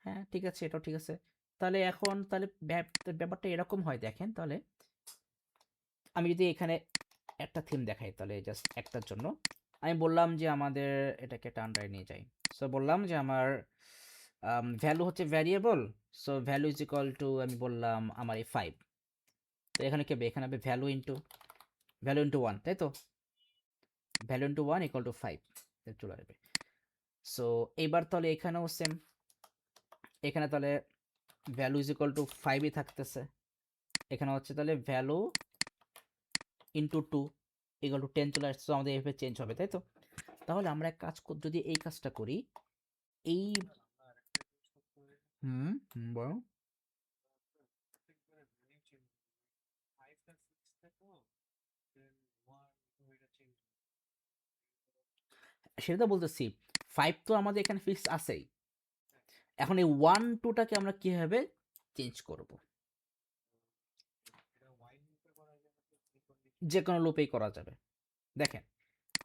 হ্যাঁ ঠিক আছে, এটাও ঠিক আছে। তাহলে এখন তাহলে ব্যাপারটা এরকম হয়, দেখেন তাহলে আমি যদি এখানে একটা থিম দেখাই তাহলে জাস্ট একটার জন্য আমি বললাম যে আমাদের এটাকে টানটায় নিয়ে যাই। সো বললাম যে আমার ভ্যালু হচ্ছে variable, so value is equal to আমি বললাম আমার এই 5। তো এখানে কি হবে, এখানে হবে ভ্যালু ইন্টু 1, তাই তো? ভ্যালু ইন্টু 1 ইকুয়াল টু 5 চলে আসবে। সো এইবার তাহলে এখানেও সেম, এখানে তাহলে ভ্যালু ইজ ইকুয়াল টু 5ই থাকতেছে। এখানে হচ্ছে তাহলে ভ্যালু ইন্টু 2 ইকুয়াল টু 10 চলে আসছে, তো আমাদের এভাবে চেঞ্জ হবে, তাই তো? তাহলে আমরা এক কাজ যদি এই কাজটা করি, এই বলো। সেটা তো বলতেছি, 5 তো আমাদের এখানে ফিক্স আছেই। এখন এই 1 2টাকে আমরা কিভাবে চেঞ্জ করব? যে কোনো লুপেই করা যাবে। দেখেন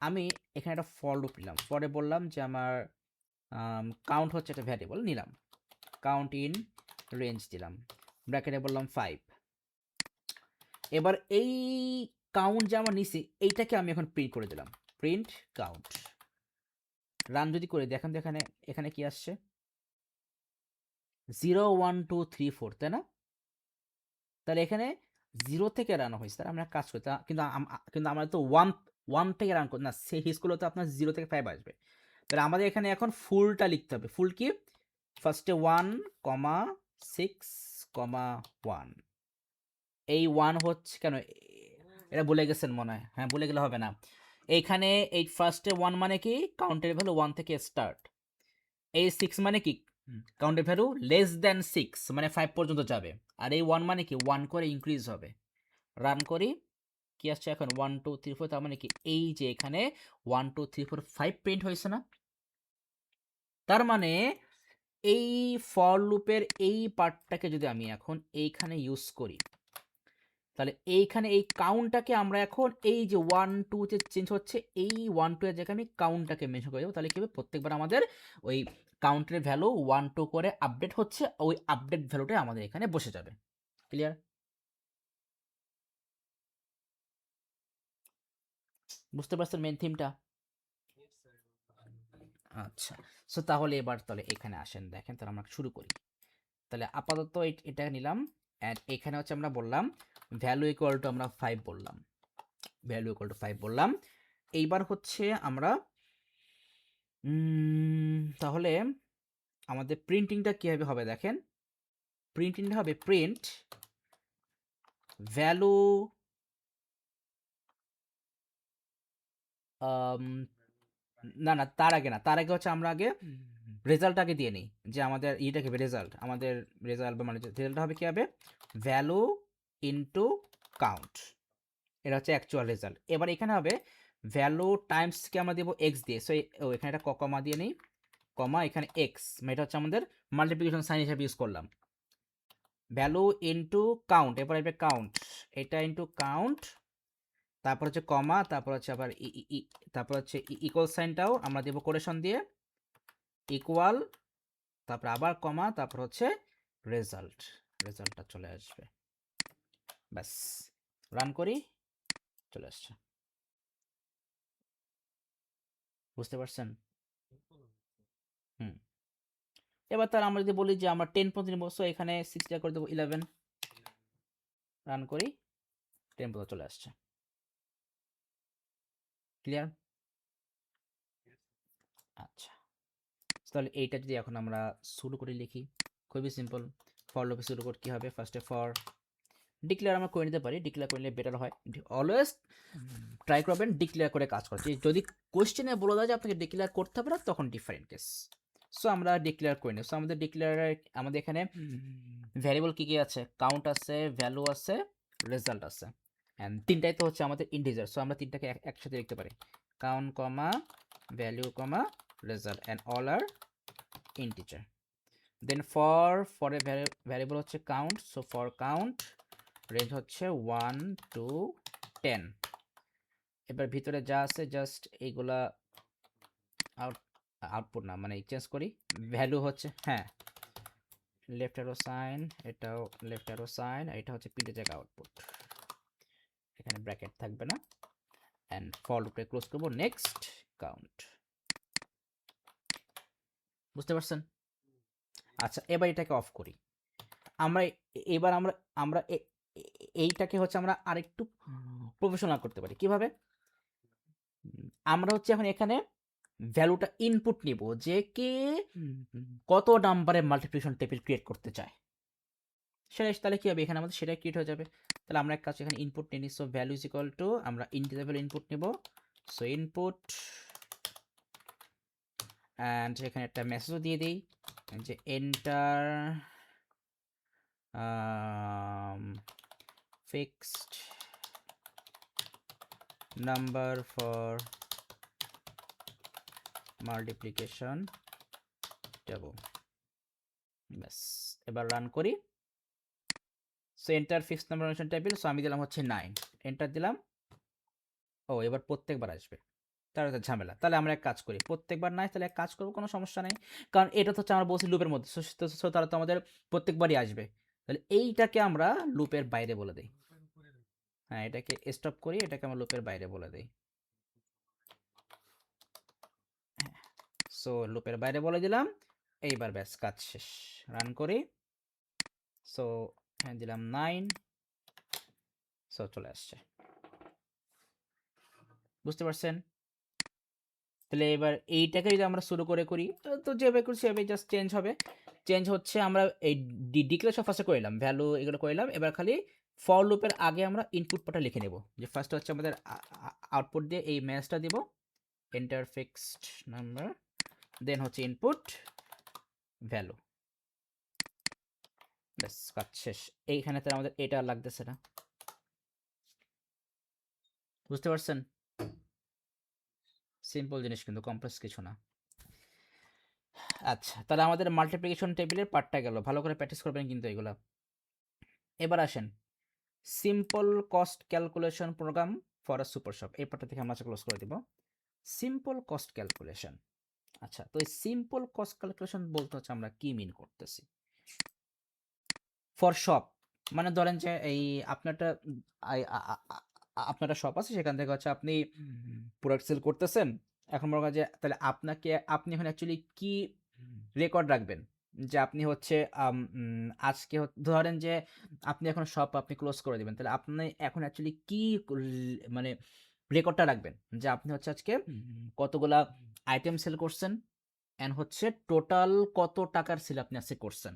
আমি এখানে একটা ফর লুপ নিলাম, পরে বললাম যে আমার কাউন্ট হচ্ছে একটা ভ্যারিয়েবল নিলাম, কাউন্ট ইন রেঞ্জ দিলাম, ব্র্যাকেটে বললাম 5। এবার এই কাউন্ট যে আমরা নিছি এইটাকে আমি এখন প্রিন্ট করে দিলাম, প্রিন্ট কাউন্ট। রান যদি করে দেখেন তো এখানে এখানে কি আসছে, 0 1 2 3 4, তাই না? তাহলে এখানে 0 থেকে রান হয়েছে, তাহলে আমরা কাজ করি কিন্তু কিন্তু আমরা তো 1 থেকে রান করি না, সেই হিসগুলো তো আপনার 0 থেকে 5 আসবে। তাহলে আমাদের এখানে এখন ফুলটা লিখতে হবে। ফুল কি? ফার্স্টে 1 কমা 6 কমা 1। এই 1 হচ্ছে কেন, এটা বলে গেছেন মনে হয়, হ্যাঁ বলে গেলে হবে না। এইখানে এই ফার্স্টে 1 মানে কি, কাউন্টের ভ্যালু 1 থেকে স্টার্ট। এই 6 মানে কি, কাউন্টের ভ্যালু লেস দ্যান 6 মানে 5 পর্যন্ত যাবে। আর এই 1 মানে কি, 1 করে ইনক্রিজ হবে। রান করি, কি আসছে এখন 1 2 3 4, তার মানে কি এই যে এখানে 1 2 3 4 5 প্রিন্ট হয়েছে না? তার মানে এই ফর লুপের এই পার্টটাকে যদি আমি এখন এইখানে ইউজ করি, তাহলে এইখানে এই কাউন্টটাকে আমরা এখন এই যে 1 2 তে চেঞ্জ হচ্ছে, এই 1 2 এর জায়গায় আমি কাউন্টটাকে মেনশন করে দেবো। তাহলে কি হবে, প্রত্যেকবার আমাদের ওই কাউন্টের ভ্যালু 1 2 করে আপডেট হচ্ছে, ওই আপডেট ভ্যালুটা আমাদের এখানে বসে যাবে। ক্লিয়ার? বুঝতে পারছেন মেন থিমটা? আচ্ছা, সো তাহলে এবার তাহলে এখানে আসেন, দেখেন তাহলে আমরা শুরু করি। তাহলে আপাতত এটা নিলাম, অ্যান্ড এখানে হচ্ছে আমরা বললাম ভ্যালু ইকুয়াল টু আমরা 5 বললাম, ভ্যালু ইকুয়াল টু 5 বললাম। এইবার হচ্ছে আমরা তাহলে আমাদের প্রিন্টিংটা কীভাবে হবে দেখেন, প্রিন্টিংটা হবে প্রিন্ট ভ্যালু না না তার আগে না, তার আগে হচ্ছে আমরা আগে রেজাল্টটাকে দিয়ে নিই, যে আমাদের ইটাকে রেজাল্ট, আমাদের রেজাল্ট বা মানে রেজাল্টটা হবে কী হবে, ভ্যালু ইনটু কাউন্ট, এটা হচ্ছে অ্যাকচুয়াল রেজাল্ট। এবার এখানে হবে ভ্যালু টাইমসকে আমরা দেবো এক্স দিয়ে, সো এখানে একটা কমা দিয়ে নিই, কমা এখানে এক্স, এটা হচ্ছে আমাদের মাল্টিপ্লিকেশন সাইন হিসাবে ইউজ করলাম। ভ্যালু ইনটু কাউন্ট, এবার আসবে কাউন্ট, এটা ইনটু কাউন্ট, তারপর হচ্ছে কমা, তারপর হচ্ছে আবার তারপর হচ্ছে ইকুয়াল সাইনটাও আমরা দেবো কোটেশন দিয়ে, ইকুয়াল, তারপর আবার কমা, তারপর হচ্ছে রেজাল্ট, রেজাল্টটা চলে আসবে। ব্যাস, রান করি, চলে আসছে। বুঝতে পারছেন? হুম। এবার তাহলে আমরা যদি বলি যে আমরা 10 পর্যন্ত নিব, সো এখানে 6টা করে দেবো 11, রান করি, 10 পর্যন্ত চলে আসছে। ক্লিয়ার? আচ্ছা, তাহলে এইটা যদি এখন আমরা শুরু করে লিখি, খুবই সিম্পল। ফর লুপে শুরু করতে কী হবে, ফার্স্টে ফর ডিক্লেয়ার আমরা করে নিতে পারি, ডিক্লেয়ার করলে বেটার হয়। অলওয়েজ ট্রাই করবেন ডিক্লেয়ার করে কাজ করতে, যদি কোয়েশ্চেনে বলে দেয় যে আপনাকে ডিক্লেয়ার করতে হবে না, তখন ডিফারেন্ট কেস। সো আমরা ডিক্লেয়ার করে নিই। সো আমাদের ডিক্লেয়ারে আমাদের এখানে ভ্যারিয়েবল কী কী আছে, কাউন্ট আছে, ভ্যালু আছে, রেজাল্ট আছে, অ্যান্ড তিনটাই তো হচ্ছে আমাদের ইন্টিজার, সো আমরা তিনটাকে একসাথে লিখতে পারি, count comma value comma result, and all are integer. Then for a variable হচ্ছে count, so for count range হচ্ছে 1 2 10। এবার ভিতরে যা আছে জাস্ট এইগুলা আউটপুট না মানে চেঞ্জ করি, ভ্যালু হচ্ছে, হ্যাঁ লেফট অ্যারো সাইন, এটাও লেফট অ্যারো সাইন, এটা হচ্ছে প্রিন্টের জায়গা আউটপুট, এখানে ব্র্যাকেট থাকবে না, অ্যান্ড ফর লুপে ক্লোজ করবো, নেক্সট কাউন্ট। বুঝতে পারছেন? আচ্ছা, এবার এটাকে অফ করি। আমরা এবার আমরা আমরা এইটাকে হচ্ছে আমরা আরেকটু প্রফেশনাল করতে পারি কিভাবে। আমরা হচ্ছে এখন এখানে ভ্যালুটা ইনপুট নিব যে কে কত নাম্বারে মাল্টিপ্লিকেশন টেবিল ক্রিয়েট করতে চায়, সেটা তাহলে কি হবে, এখানে আমাদের সেটাই ক্রিয়েট হয়ে যাবে। তাহলে আমরা এক কাজ এখানে ইনপুট নিয়ে নিই, so value is equal to আমরা ইন্টিজার ভ্যালু ইনপুট নিব, সো ইনপুট, অ্যান্ড এখানে একটা মেসেজও দিয়ে দিই যে enter fixed number for multiplication table. ব্যাস, এবার রান করি। So enter fixed number multiplication table, so আমি দিলাম হচ্ছে 9, এন্টার দিলাম। ও এবার প্রত্যেকবার আসবে, তার একটা ঝামেলা। তাহলে আমরা এক কাজ করি, প্রত্যেকবার নাই তাহলে এক কাজ করবো, কোনো সমস্যা নেই, কারণ এটা তো হচ্ছে আমরা বলছি লুপের মধ্যে, সো তারা তো আমাদের প্রত্যেকবারই আসবে। তাহলে এইটাকে আমরা লুপের বাইরে বলে দিই। হ্যাঁ, এটাকে স্টপ করি, এটাকে আমরা লুপের বাইরে বলে দিই। সো লুপের বাইরে বলে দিলাম, এইবার ব্যাস কাজ শেষ, রান করি। সো হ্যাঁ দিলাম 9, সো চলে আসছে। বুঝতে পারছেন? তাহলে এবার এইটাকে যদি আমরা শুরু করে করি, তো যেভাবে করি সেভাবে জাস্ট চেঞ্জ হবে। চেঞ্জ হচ্ছে আমরা এই ডিক্লেয়ার ফার্স্টে করলাম, ভ্যালু এগুলো করলাম, এবার খালি ফর লুপের আগে আমরা ইনপুট পাটা লিখে নেব, যে ফার্স্ট হচ্ছে আমাদের আউটপুট দিয়ে এই ম্যাচটা দিব, এন্টার ফিক্সড নাম্বার, দেন হচ্ছে ইনপুট ভ্যালু, ব্যাস কাজ শেষ। এইখানে তো আমাদের এটা লাগতেছে না। বুঝতে পারছেন? সিম্পল জিনিস, কিন্তু কমপ্লেক্স কিছু না। আচ্ছা, তাহলে আমাদের মাল্টিপ্লিকেশন টেবিলের পার্টটা গেল, ভালো করে প্র্যাকটিস করবেন কিন্তু এগুলো। এবার আসেন simple cost calculation program for a super shop, এই পার্টটা থেকে আমরা ক্লোজ করে দিব। Simple cost calculation. আচ্ছা, তো এই সিম্পল কস্ট ক্যালকুলেশন বলতে হচ্ছে আমরা কি মিন করতেছি। ফর শপ মানে ধরেন যে এই আপনারটা আপনারটা শপ আছে, সেখান থেকে হচ্ছে আপনি প্রোডাক্ট সেল করতেছেন। এখন মনে করেন যে তাহলে আপনি এখন অ্যাকচুয়ালি কি রেকর্ড রাখবেন, যে আপনি হচ্ছে আজকে ধরেন যে আপনি এখন শপ আপনি ক্লোজ করে দিবেন, তাহলে আপনি এখন অ্যাকচুয়ালি কি মানে রেকর্ডটা রাখবেন, যে আপনি হচ্ছে আজকে কতগুলা আইটেম সেল করছেন, অ্যান্ড হচ্ছে টোটাল কত টাকার সেল আপনি আজকে করছেন।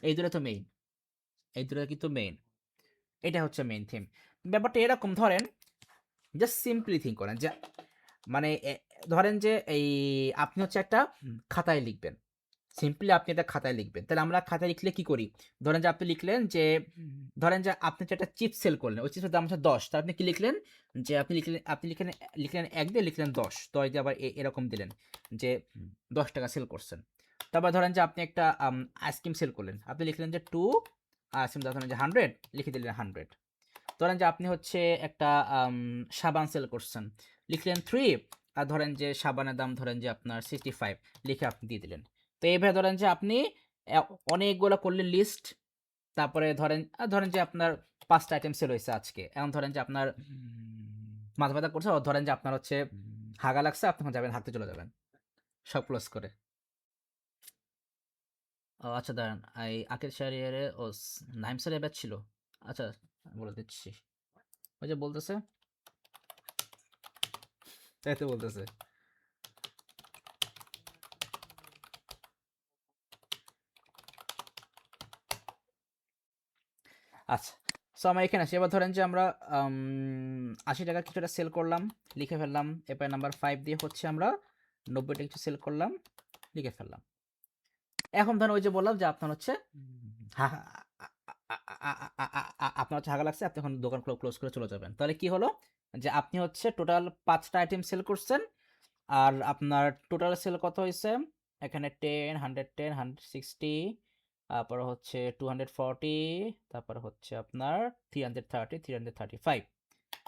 এই দুটো তো মেইন, এই দুটো কিন্তু মেইন, এটা হচ্ছে মেইন থিম। ব্যাপারটা এরকম, ধরেন জাস্ট সিম্পলি থিঙ্ক করেন যে মানে ধরেন যে এই আপনি হচ্ছে একটা খাতায় লিখবেন, সিম্পলি আপনি একটা খাতায় লিখবেন। তাহলে আমরা খাতায় লিখলে কি করি, ধরেন যে আপনি লিখলেন যে ধরেন যে আপনি হচ্ছে একটা চিপস সেল করলেন, ওই চিপসের দাম হচ্ছে 10, তার আপনি কি লিখলেন, যে আপনি লিখলেন 1 দিয়ে লিখলেন 10 দিয়ে আবার এরকম দিলেন যে 10 টাকা সেল করছেন। তারপর ধরেন যে আপনি একটা আইসক্রিম সেল করলেন, আপনি লিখলেন যে 2, আইসক্রিম ধরেন যে 100, লিখে দিলেন 100। ধরেন যে আপনি হচ্ছে একটা সাবান সেল করছেন, লিখলেন 3, আর ধরেন যে সাবানের দাম ধরেন যে আপনার 65, লিখে আপনি দিয়ে দিলেন। তো এইভাবে ধরেন যে আপনি অনেকগুলো করলেন লিস্ট, তারপরে ধরেন যে আপনার 5টা আইটেম সেল হয়েছে আজকে, এখন ধরেন যে আপনার মাথা ব্যথা করছে, ধরেন যে আপনার হচ্ছে হাগা লাগছে, আপনি যাবেন হাঁটতে চলে যাবেন সব ক্লোজ করে। ও আচ্ছা দাঁড়ান, এই আকির শাহরিয়ারে ও নাইম স্যার এবার ছিল। আচ্ছা বলে দিচ্ছি, ওই যে বলতেছে, তাই তো বলতেছে। আচ্ছা, সো আমরা এখানে আসি। এবার ধরেন যে আমরা 80 টাকার কিছুটা সেল করলাম, লিখে ফেললাম। এবার নাম্বার 5 দিয়ে হচ্ছে আমরা 90 টাকা কিছু সেল করলাম, লিখে ফেললাম। এখন ধরেন ওই যে বললাম যে আপনার হচ্ছে আপনার হচ্ছে হাগা লাগছে, আপনি এখন দোকান ক্লোজ করে চলে যাবেন। তাহলে কি হলো, যে আপনি হচ্ছে টোটাল 5টা আইটেম সেল করছেন, আর আপনার টোটাল সেল কত হয়েছে, এখানে 10, 110, 160, তারপর হচ্ছে 240, তারপর হচ্ছে আপনার 330, 335,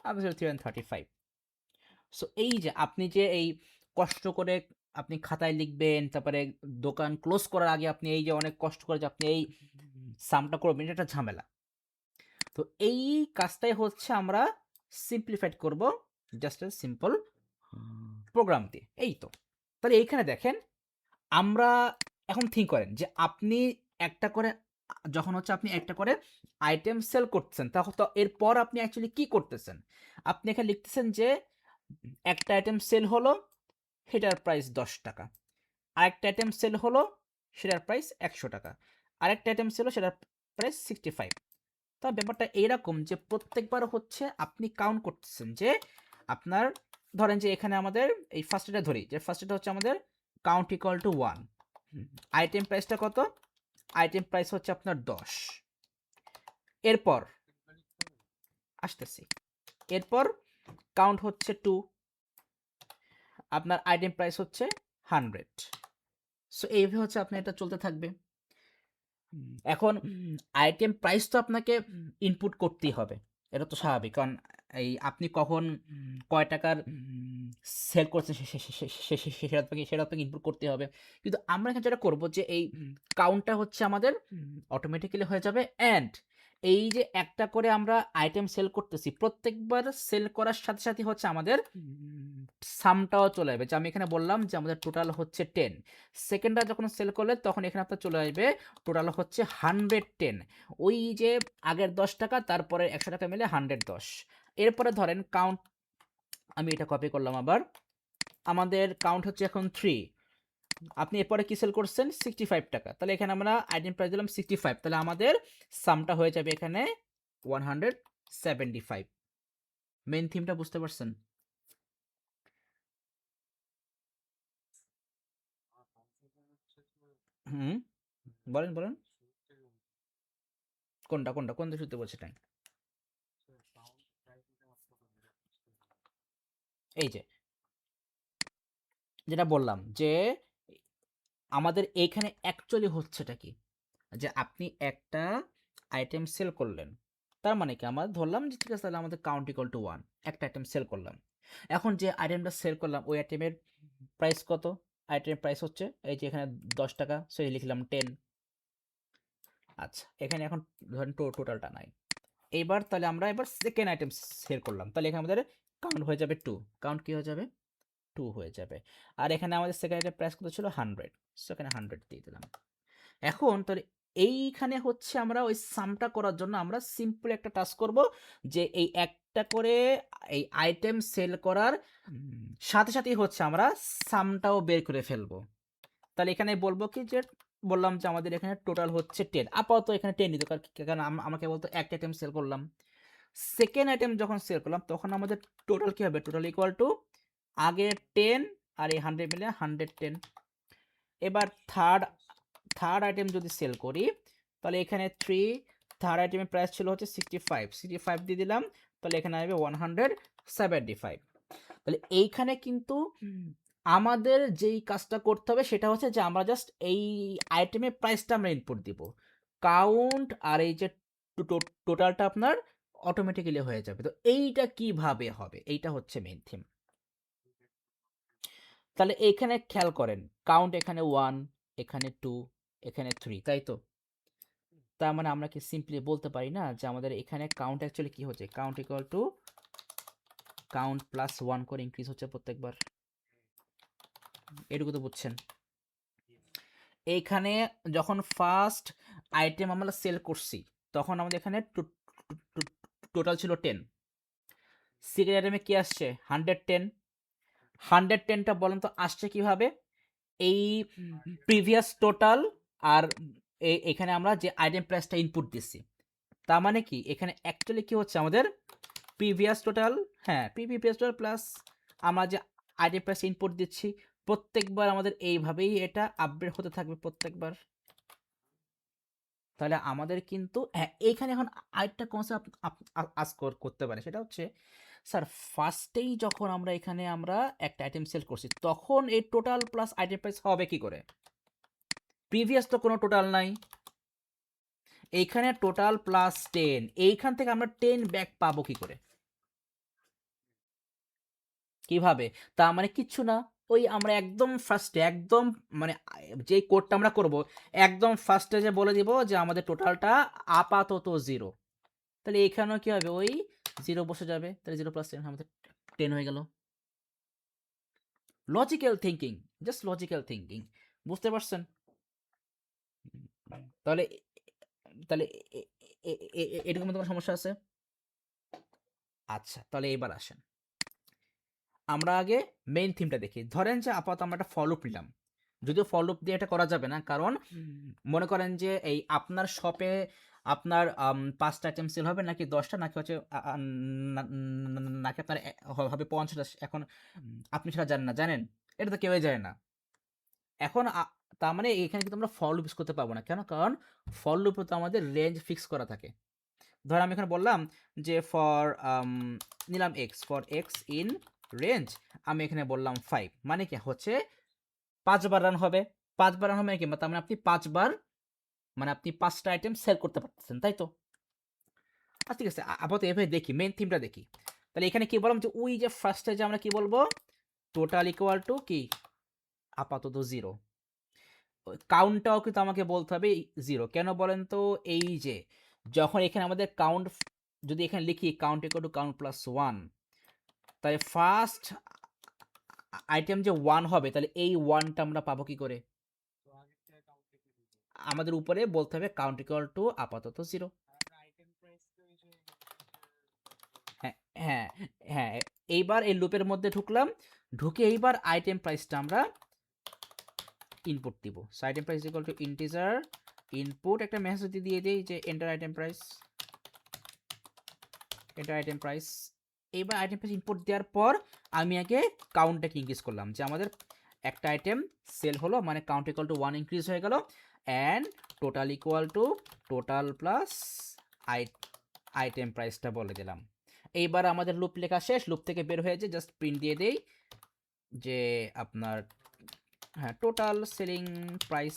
আপনার 335। সো এই যে আপনি যে এই কষ্ট করে আপনি খাতায় লিখবেন, তারপরে দোকান ক্লোজ করার আগে আপনি এই যে অনেক কষ্ট করে যে আপনি এই সামটা করবেন, এটা একটা ঝামেলা। তো এই কাজটাই হচ্ছে আমরা সিম্পলিফাইড করব জাস্ট এ সিম্পল প্রোগ্রাম দিয়ে। এই তো। তাহলে এইখানে দেখেন আমরা এখন থিঙ্ক করেন যে আপনি একটা করে যখন হচ্ছে আপনি একটা করে আইটেম সেল করতেছেন, তখন তো এরপর আপনি অ্যাকচুয়ালি কি করতেছেন? আপনি এখানে লিখতেছেন যে একটা আইটেম সেল হলো, সেটার প্রাইস 10 টাকা। আরেকটা আইটেম সেল হলো, সেটার প্রাইস 100 টাকা। আরেকটা আইটেম সেল হলো, সেটার প্রাইস 65। তো ব্যাপারটা এইরকম যে প্রত্যেকবার হচ্ছে আপনি কাউন্ট করতেছেন যে আপনার ধরেন যে এখানে আমাদের এই ফার্স্ট এটা ধরি যে ফার্স্ট এটা হচ্ছে আমাদের কাউন্ট ইকুয়াল টু 1, আইটেম প্রাইসটা কত? আইটেম প্রাইস হচ্ছে আপনার 10। এরপর আসতেছি, এরপর কাউন্ট হচ্ছে 2, আপনার আইটেম প্রাইস হচ্ছে 100। সো এইভাবে হচ্ছে আপনার এটা চলতে থাকবে। এখন আইটেম প্রাইস তো আপনাকে ইনপুট করতেই হবে, এটা তো স্বাভাবিক, কারণ এই আপনি কখন কয় টাকার সেল করছেন সেটা আপনাকে ইনপুট করতে হবে। কিন্তু আমরা এখানে যেটা করবো যে এই কাউন্টটা হচ্ছে আমাদের অটোমেটিক্যালি হয়ে যাবে, অ্যান্ড এই যে একটা করে আমরা আইটেম সেল করতেছি, প্রত্যেকবার সেল করার সাথে সাথে হচ্ছে আমাদের সামটাও চলে আসবে। যে আমি এখানে বললাম যে আমাদের টোটাল হচ্ছে 10, সেকেন্ডটা যখন সেল করলে তখন এখানে আপনার চলে আসবে টোটাল হচ্ছে 110। ওই যে আগের 10 টাকা তারপরে 100 টাকা মিলে 110। এরপরে ধরেন কাউন্ট, আমি এটা কপি করলাম আবার, আমাদের কাউন্ট হচ্ছে এখন 3, আপনি এরপরে কি সেল করছেন 65 টাকা, তাহলে এখানে আমরা আইটেম প্রাইস দিলাম 65, তাহলে আমাদের সামটা হয়ে যাবে এখানে 175। মেইন থিমটা বুঝতে পারছেন? হুম, বলেন বলেন। কোনটা কোনটা কোন দিয়ে শুরুতে বলছে টাইম? এই যে যেটা বললাম যে আমাদের এইখানে অ্যাকচুয়ালি হচ্ছেটা কি, যে আপনি একটা আইটেম সেল করলেন, তার মানে কি আমরা ধরলাম যে ঠিক আছে তাহলে আমাদের কাউন্ট ইকুয়াল টু 1, একটা আইটেম সেল করলাম। এখন যে আইটেমটা সেল করলাম ওই আইটেমের প্রাইস কত? আইটেমের প্রাইস হচ্ছে এই যে এখানে 10 টাকা, সো লিখলাম 10। আচ্ছা, এখানে এখন ধরেন টোটালটা নাই। এইবার তাহলে আমরা এবার সেকেন্ড আইটেম সেল করলাম, তাহলে এখানে আমাদের কাউন্ট হয়ে যাবে 2। কাউন্ট কি হয়ে যাবে? 2 হয়ে যাবে। আর এখানে আমাদের সেকেন্ড আইটেম প্রাইস কত ছিল? 100, সো এখানে 100 দিয়ে দিলাম। এখন তাহলে এইখানে হচ্ছে আমরা ওই সামটা করার জন্য আমরা সিম্পল একটা টাস্ক করব, যে এই একটা করে এই আইটেম সেল করার সাথে সাথেই হচ্ছে আমরা সামটাও বের করে ফেলবো। তাহলে এখানে বলবো কি যে বললাম যে আমাদের এখানে টোটাল হচ্ছে 10, আপাতত এখানে 10 নিত, কারণ আমাকে বলতো একটা আইটেম সেল করলাম। সেকেন্ড আইটেম যখন সেল করলাম তখন আমাদের টোটাল কি হবে? টোটাল ইকুয়াল টু আগে 10 আর এই 100 মিলে 110। এবার থার্ড আইটেম যদি সেল করি তাহলে এখানে 3, থার্ড আইটেমের প্রাইস ছিল হচ্ছে 65 দিয়ে দিলাম, তাহলে এখানে আসবে 175। তাহলে এইখানে কিন্তু আমাদের যেই কাজটা করতে হবে সেটা হচ্ছে যে আমরা জাস্ট এই আইটেমের প্রাইসটা আমরা ইনপুট দিব, কাউন্ট আর এই যে টোটালটা আপনার অটোমেটিক্যালি হয়ে যাবে। তো এইটা কিভাবে হবে, এইটা হচ্ছে মেইন থিম। তাহলে এইখানে খেয়াল করেন, কাউন্ট এখানে 1, এখানে 2, এখানে 3, তাই তো? তার মানে আমরা কি সিম্পলি বলতে পারি না যে আমাদের এখানে কাউন্ট অ্যাকচুয়ালি কি হচ্ছে? Count equal to count plus 1 করে ইনক্রিজ হচ্ছে প্রত্যেকবার। এটুকু তো বুঝছেন? এইখানে যখন ফার্স্ট আইটেম আমরা সেল করছি তখন আমাদের এখানে টোটাল ছিল 10, সেকেন্ড আইটেমে কি আসছে? 110। 110টা বলেন তো আসছে কিভাবে? এই প্রিভিয়াস টোটাল আর এখানে আমরা যে আইটেম প্রাইসটা ইনপুট দিচ্ছি, তার মানে কি এখানে অ্যাকচুয়ালি কি হচ্ছে আমাদের প্রিভিয়াস টোটাল, হ্যাঁ প্রিভিয়াস টোটাল প্লাস আমরা যে আইটেম প্রাইস ইনপুট দিচ্ছি, প্রত্যেকবার আমাদের এইভাবেই এটা আপডেট হতে থাকবে প্রত্যেকবার। তাহলে আমাদের কিন্তু হ্যাঁ এইখানে এখন আরেকটা কনসেপ্ট আজ করতে পারে, সেটা হচ্ছে স্যার ফার্স্টেই যখন আমরা এখানে আমরা একটা আইটেম সেল করছি তখন এই টোটাল প্লাস আইটেম প্রাইস হবে কি করে? প্রিভিয়াস তো কোনো টোটাল নাই, এইখানে টোটাল প্লাস 10, এইখান থেকে আমরা 10 ব্যাক পাবো কি করে? কিভাবে? তার মানে কিচ্ছু না, ওই আমরা একদম ফার্স্টে একদম মানে যেই কোডটা আমরা করব একদম ফার্স্টে যে বলে দিব যে আমাদের টোটালটা আপাতত 0। তাহলে এখানেও কি হবে ওই 0 বসে যাবে, তাহলে 0 + 10 আমাদের 10 হয়ে গেল। Logical thinking, just logical thinking, বুঝতে পারছেন? তাহলে তাহলে এরকম কোনো সমস্যা আছে? আচ্ছা, তাহলে এবার আসেন আমরা আগে মেইন থিমটা দেখি। ধরেন যে আপাতত আমরা একটা ফলো নিলাম, যদিও ফলো দিয়ে এটা করা যাবে না, কারণ মনে করেন যে এই আপনার শপে আপনার 5টা আইটেম সেল হবে নাকি 10টা নাকি হচ্ছে নাকি আপনার হবে 50টা, এখন আপনি সেটা জানেন না, জানেন? এটা তো কেউই জানে না। এখন তার মানে এখানে কিন্তু আমরা ফর লুপ ইউজ করতে পারবো না, কেন? কারণ ফর লুপে তো আমাদের রেঞ্জ ফিক্স করা থাকে। ধর আমি এখানে বললাম যে ফর নিলাম x, for x in range আমি এখানে বললাম 5, মানে কি হচ্ছে 5বার রান হবে। 5বার রান হবে কি, তার মানে আপনি 5বার মানে আপনি 5টা আইটেম সেল করতে পারতেছেন, তাই তো? আচ্ছা ঠিক আছে, আপাতত এভাবে দেখি, মেইন থিমটা দেখি। তাহলে এখানে কি বললাম যে ওই যে ফার্স্টে যে আমরা কি বলবো, টোটাল ইকুয়াল টু কি আপাতত 0। কাউন্টটাও কিন্তু আমাকে বলতে হবে 0, কেন বলেন তো? এই যে যখন এখানে আমাদের কাউন্ট, যদি এখানে লিখি count equal to count plus 1, তাহলে ফার্স্ট আইটেম যে 1 হবে, তাহলে এই 1টা আমরা পাবো কি করে? আমাদের উপরে বলতে হবে কাউন্ট ইকুয়াল টু আপাতত 0। হ্যাঁ হ্যাঁ হ্যাঁ, এইবার এই লুপের মধ্যে ঢুকলাম, ঢুকে এইবার আইটেম প্রাইসটা আমরা ইনপুট দিব। So item price equal to integer input, একটা মেসেজ দিয়ে দিই যে enter item price, enter item price. এইবার আইটেম প্রাইস ইনপুট দেওয়ার পর আমি আগে কাউন্টটাকে ইনক্রিজ করলাম, যে আমাদের একটা আইটেম সেল হলো, মানে কাউন্ট ইকুয়াল টু 1 ইনক্রিজ হয়ে গেল, and total equal to total plus item প্রাইসটা বলে দিলাম। এইবার আমাদের লুপ লেখা শেষ, লুপ থেকে বের হয়েছে, জাস্ট প্রিন্ট দিয়ে দেই যে আপনার হ্যাঁ total selling price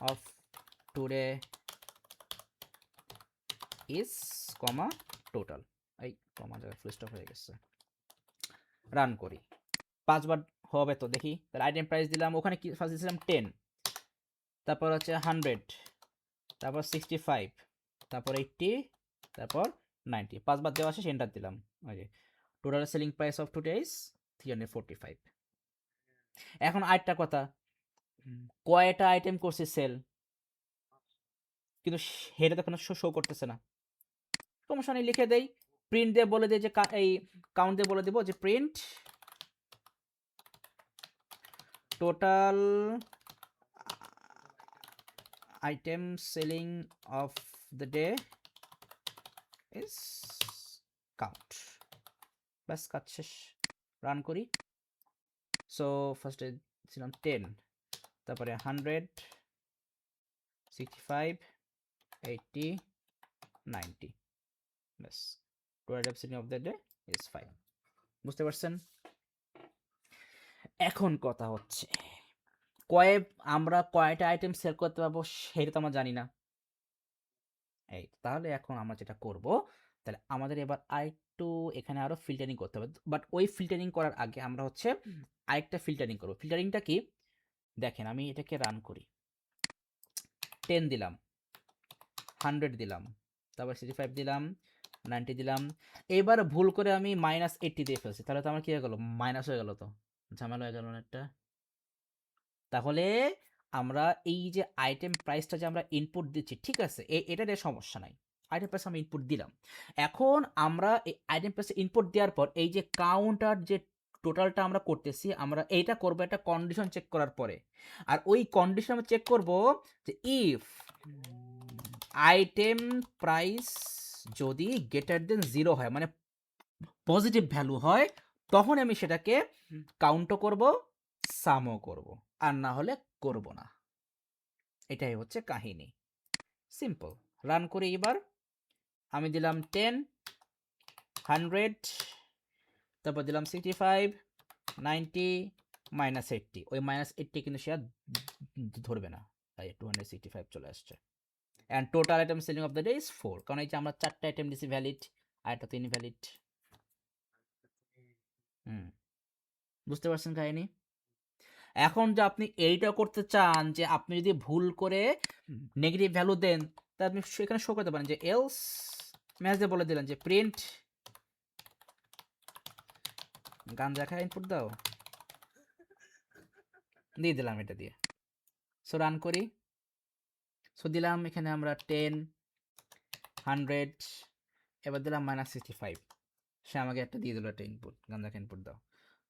of today is comma total, এই কমা জায়গায় ফুল স্টপ হয়ে গেছে। রান করি, 5বার হবে তো দেখি। তাহলে আইটেম প্রাইস দিলাম, ওখানে কি ফার্স্ট দিয়েছিলাম 10, তারপর হচ্ছে 100, তারপর 65, তারপর 80, তারপর 90, 5বার দেওয়া আছে, এন্টার দিলাম। Okay, total selling price of today is 345। এখন আরেকটা কথা, কয়টা আইটেম করছে সেল, কিন্তু সেটা তো কোনো শো করতেছে না। সমস্যা নেই, লিখে দেই, প্রিন্ট দিয়ে বলে দেই যে এই কাউন্ট দিয়ে বলে দেবো যে print total item selling of the day is count. ব্যাস, কাজ শেষ, রান করি। সো ফার্স্টে ছিলাম 10, তারপরে 100, 65, 80, 90, ব্যাস, total item selling of the day is 5। বুঝতে পারছেন? এখন কথা হচ্ছে আমরা কয়টা আইটেম সেল করতে পারবো সেটা তো আমরা জানি না। এই তাহলে এখন আমরা যেটা করব, তাহলে আমাদের এবার আরেকটু এখানে আরো ফিল্টারিং করতে হবে, বাট ওই ফিল্টারিং করার আগে আমরা হচ্ছে আরেকটা ফিল্টারিং করব। ফিল্টারিংটা কি দেখেন, আমি এটাকে রান করি, 10 দিলাম, 100 দিলাম, তারপর 65 দিলাম, 90 দিলাম। এবার ভুল করে আমি -80 দিয়ে ফেলছি, তাহলে তো আমার কি হয়ে গেল, মাইনাস হয়ে গেল, তো ঝামেলা হয়ে গেল না একটা। তাহলে আমরা এই যে আইটেম প্রাইসটা যে আমরা ইনপুট দিচ্ছি, ঠিক আছে, এটাতে সমস্যা নাই, আইটেম প্রাইস আমি ইনপুট দিলাম। এখন আমরা এই আইটেম প্রাইস ইনপুট দেওয়ার পর এই যে কাউন্টার যে টোটালটা আমরা করতেছি, আমরা এইটা করবো একটা কন্ডিশন চেক করার পরে। আর ওই কন্ডিশন আমরা চেক করব যে ইফ আইটেম প্রাইস যদি গ্রেটার দেন 0 হয়, মানে পজিটিভ ভ্যালু হয়, তখন আমি সেটাকে কাউন্টও করব, সামও করব, আর না হলে করব না। এটাই হচ্ছে কাহিনী, সিম্পল। রান করি এবার, আমি দিলাম 10, 100, তারপর দিলাম 65, 90, -80, ওই -80 কিন্তু সে আর ধরবে না, তাই 265 চলে আসছে। And total item selling of the day is 4, কারণ এই যে আমরা 4টা আইটেম দিছি ভ্যালিড, আর এটা তো ইনভ্যালিড। বুঝতে পারছেন কাহিনী? এখন যে আপনি এইটা করতে চান যে আপনি যদি ভুল করে নেগেটিভ ভ্যালু দেন, তা আপনি সেখানে শো করতে পারেন যে এলস ম্যাসে বলে দিলেন যে প্রিন্ট গান দেখা ইনপুট দাও, দিয়ে দিলাম এটা দিয়ে। সো রান করি। সো দিলাম এখানে আমরা 10, 100, এবার দিলাম -65। সে আমাকে একটা দিয়ে দিল একটা ইনপুট, গান দেখা ইনপুট দাও।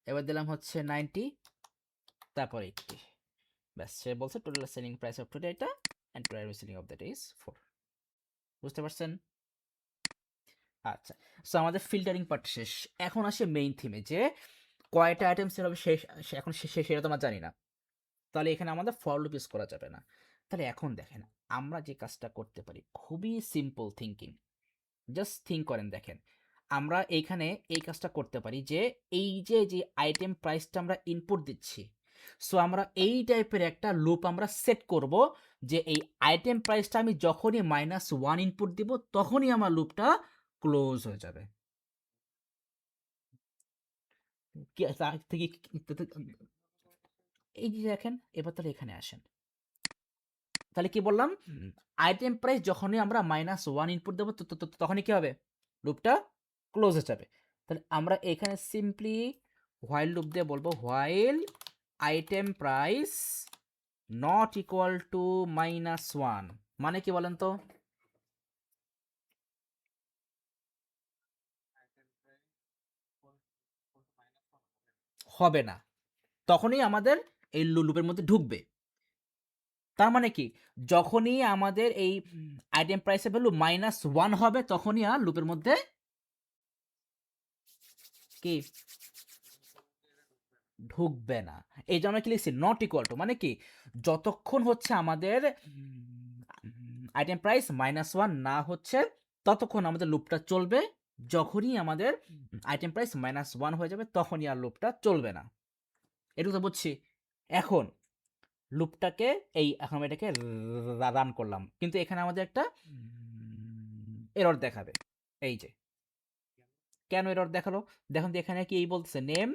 এবার দিলাম হচ্ছে 90, তারপর 80। ব্যাস, সে বলছে total selling price of today এটা and total selling of that is 4। বুঝতে পারছেন? আচ্ছা, সো আমাদের ফিল্টারিং পার্ট শেষ। এখন আসে মেইন থিমে যে কয়টা আইটেম সেল হবে এখন সেটা তো আমরা জানি না। তাহলে এখানে আমাদের ফর লুপ ইউজ করা যাবে না। তাহলে এখন দেখেন আমরা যে কাজটা করতে পারি, খুবই সিম্পল থিঙ্কিং। জাস্ট থিঙ্ক করেন, দেখেন আমরা এইখানে এই কাজটা করতে পারি যে এই যে আইটেম প্রাইসটা আমরা ইনপুট দিচ্ছি, সো আমরা এই টাইপের একটা লুপ আমরা সেট করব যে এই আইটেম প্রাইসটা আমি যখনই -1 ইনপুট দিব তখনই আমার লুপটা ক্লোজ হয়ে যাবে। এই যে দেখেন, এবার তাহলে এখানে আসেন। তাহলে কি বললাম, আইটেম প্রাইস যখনই আমরা -1 ইনপুট দেবো তখনই কি হবে, লুপটা ক্লোজ হয়ে যাবে। তাহলে আমরা এখানে সিম্পলি হোয়াইল লুপ দিয়ে বলবো while item price not equal to -1, মানে কি বলেন তো? হবে না, তখনই আমাদের এই লুপের মধ্যে ঢুকবে। তার মানে কি, যখনই আমাদের এই আইটেম প্রাইসের ভ্যালু -1 হবে তখনই আর লুপের মধ্যে কি ঢুকবে না। এই জন্য কি লিখছি নট ইকুয়াল টু, মানে কি যতক্ষণ হচ্ছে আমাদের আইটেম প্রাইস -1 না হচ্ছে ততক্ষণ আমাদের লুপটা চলবে। যখনই আমাদের আইটেম প্রাইস -1 হয়ে যাবে তখনই আর লুপটা চলবে না। এটুকু তো বুঝছি। এখন লুপটাকে এখন এটাকে রান করলাম, কিন্তু এখানে আমাদের একটা এরর দেখাবে। এই যে কেন এরর দেখালো, দেখুন তো এখানে কি এই বলতেছে name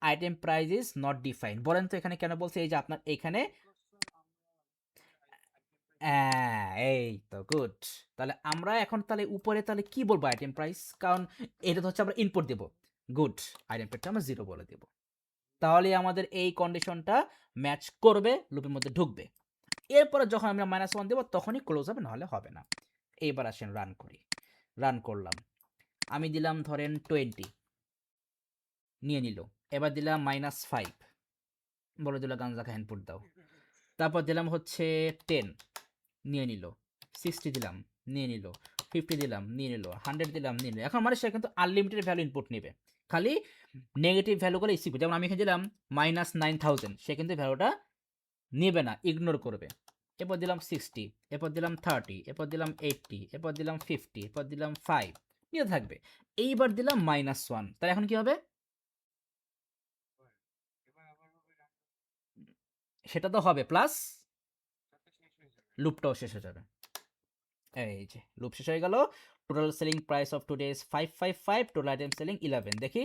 item price is not define. বলেন তো এখানে কেন বলছে? এই যে আপনার এখানে এই তো গুড। তাহলে আমরা এখন তাহলে উপরে তাহলে কি বলবো আইটেম প্রাইস, কারণ এটা তো হচ্ছে আমরা ইনপুট দেব। গুড, আইটেম প্রাইসটা আমরা 0 বলে দেব। তাহলে আমাদের এই কন্ডিশনটা ম্যাচ করবে, লুপের মধ্যে ঢুকবে। এরপরে যখন আমরা -1 দেবো তখনই ক্লোজ হবে, নাহলে হবে না। এইবার আসেন রান করি। রান করলাম, আমি দিলাম ধরেন 20, নিয়ে নিল। এবার দিলাম -5, বলে দিল গাঞ্জা খা ইনপুট দাও। তারপর দিলাম হচ্ছে 10, নিয়ে নিল। 60 দিলাম, নিয়ে নিল। 50 দিলাম, নিয়ে নিল। 100 দিলাম, নিয়ে নিল। এখন মানে সে কিন্তু আনলিমিটেড ভ্যালু ইনপুট নেবে, খালি নেগেটিভ ভ্যালু করে ইসি। যেমন আমি এখানে দিলাম -9000, সে কিন্তু ভ্যালুটা নেবে না, ইগনোর করবে। এরপর দিলাম 60, এরপর দিলাম 30, এরপর দিলাম 80, এরপর দিলাম 50, এরপর দিলাম 5, নিয়ে থাকবে। এইবার দিলাম -1, তাহলে এখন কি হবে? সেটা তো হবে, প্লাস লুপটাও শেষ হয়ে যাবে। এই যে লুপ শেষ হয়ে গেল। Total selling price of today is 555, total item selling 11। দেখি,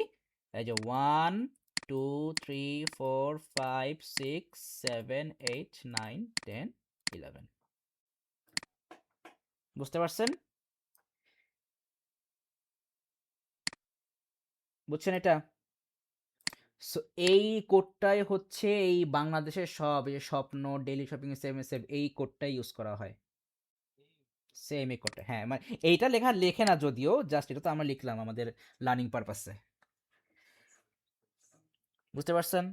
এই যে 1 2 3 4 5 6 7 8 9 10 11। বুঝতে পারছেন? বুঝছেন এটা? সো এই কোডটাই হচ্ছে এই বাংলাদেশের সব এই যে স্বপ্ন, ডেইলি শপিং, সেভ সেভ, এই কোডটাই ইউজ করা হয়। সেম এই কোডটা, হ্যাঁ, মানে এইটা লেখে না যদিও, জাস্ট এটা তো আমরা লিখলাম আমাদের লার্নিং পারপাসে। বুঝতে পারছেন?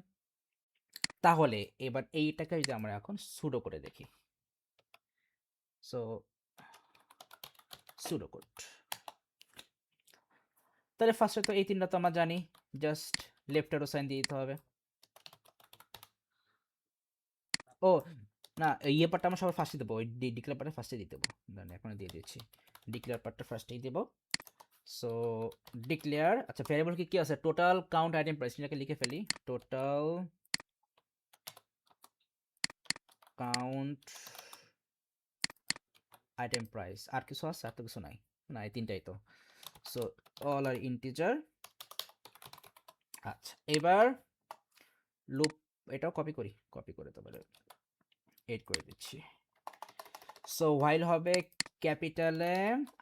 তাহলে এবার এইটাকে যদি আমরা এখন সুডো করে দেখি, সো সুডো কোড, তাহলে ফার্স্টে তো এই তিনটা তো আমরা জানি, জাস্ট লেফট অ্যারো সাইন দিয়ে দিতে হবে। ও না, ইয়ে পার্টটা আমরা সবার ফার্স্টে দেবো, ওই ডিক্লেয়ার পার্টটা ফার্স্টে দিয়ে দেবো। এখন দিয়ে দিচ্ছি, ডিক্লেয়ার পার্টটা ফার্স্টেই দেবো। সো ডিক্লেয়ার, আচ্ছা ভ্যারিয়েবল কি আছে, টোটাল কাউন্ট আইটেম প্রাইস, এটাকে লিখে ফেলি, টোটাল কাউন্ট আইটেম প্রাইস। আর কিছু আছে? আর তো কিছু নাই, না এই তিনটাই তো। So all are integer. আচ্ছা, এবার লুপ এটাও কপি করে তারপরে এড করে দিচ্ছি। সো while হবে ক্যাপিটালে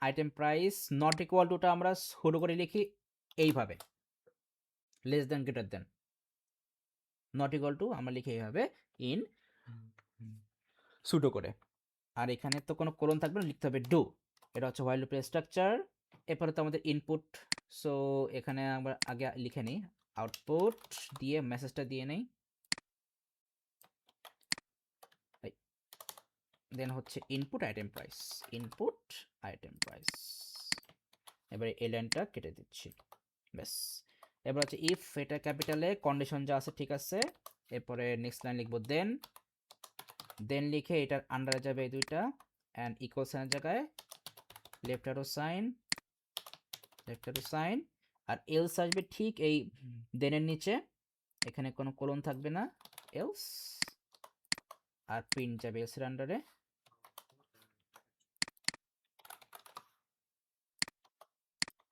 আইটেম প্রাইস নট ইকুয়াল টুটা আমরা শুরু করে লিখি এইভাবে, less than greater than, not equal to আমরা লিখি এইভাবে ইন সুডো করে। আর এখানে তো কোনো কোলন থাকবে না, লিখতে হবে ডু। এটা হচ্ছে while লুপের স্ট্রাকচার। এরপরে তো আমাদের ইনপুট, সো এখানে আমরা আগে লিখে নিই আউটপুট দিয়ে মেসেজটা দিয়ে নেই, দেন হচ্ছে input item price, input item price. এবারে এই লাইনটা কেটে দিচ্ছি, ব্যাস। এবার হচ্ছে ইফ এটা ক্যাপিটালে কন্ডিশন যা আছে ঠিক আছে, এরপরে নেক্সট লাইন লিখবো দেন, দেন লিখে এটার আন্ডারে যাবে এই দুইটা অ্যান্ড ইকুয়াল সাইনের জায়গায় left arrow sign, left arrow sign, আর এলস আসবে ঠিক এই দেনের নিচে, এখানে কোনো কোলন থাকবে না, এলস, আর প্রিন্ট যাবে এলসের আন্ডারে।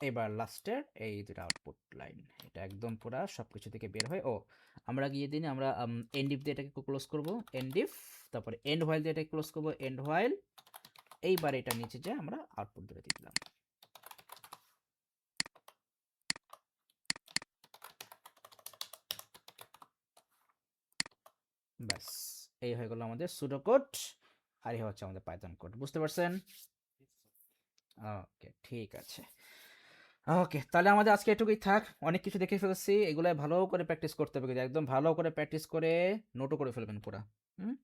এবার লাস্টের এই দুটো আউটপুট লাইন, এটা একদম পুরা সবকিছু থেকে বের হয়। ও আমরা গিয়ে দিন আমরা এন্ড ইফ দিয়ে এটাকে ক্লোজ করব, এন্ড ইফ, তারপরে এন্ড হোয়াইল দিয়ে এটাকে ক্লোজ করব, এন্ড হোয়াইল। এইবার এটা নিচে যে আমরা আউটপুট ধরে দিলাম, ব্যাস। এই হয়ে গেল আমাদের সুডো কোড, আর এই হচ্ছে আমাদের পাইথন কোড। বুঝতে পারছেন? ওকে, ঠিক আছে। ওকে, তাহলে আমাদের আজকে এটুকুই থাক। অনেক কিছু দেখে ফেলছি, এগুলো ভালো করে প্র্যাকটিস করতে হবে, কিন্তু একদম ভালো করে প্র্যাকটিস করে নোটও করে ফেলবেন পুরা। হুম।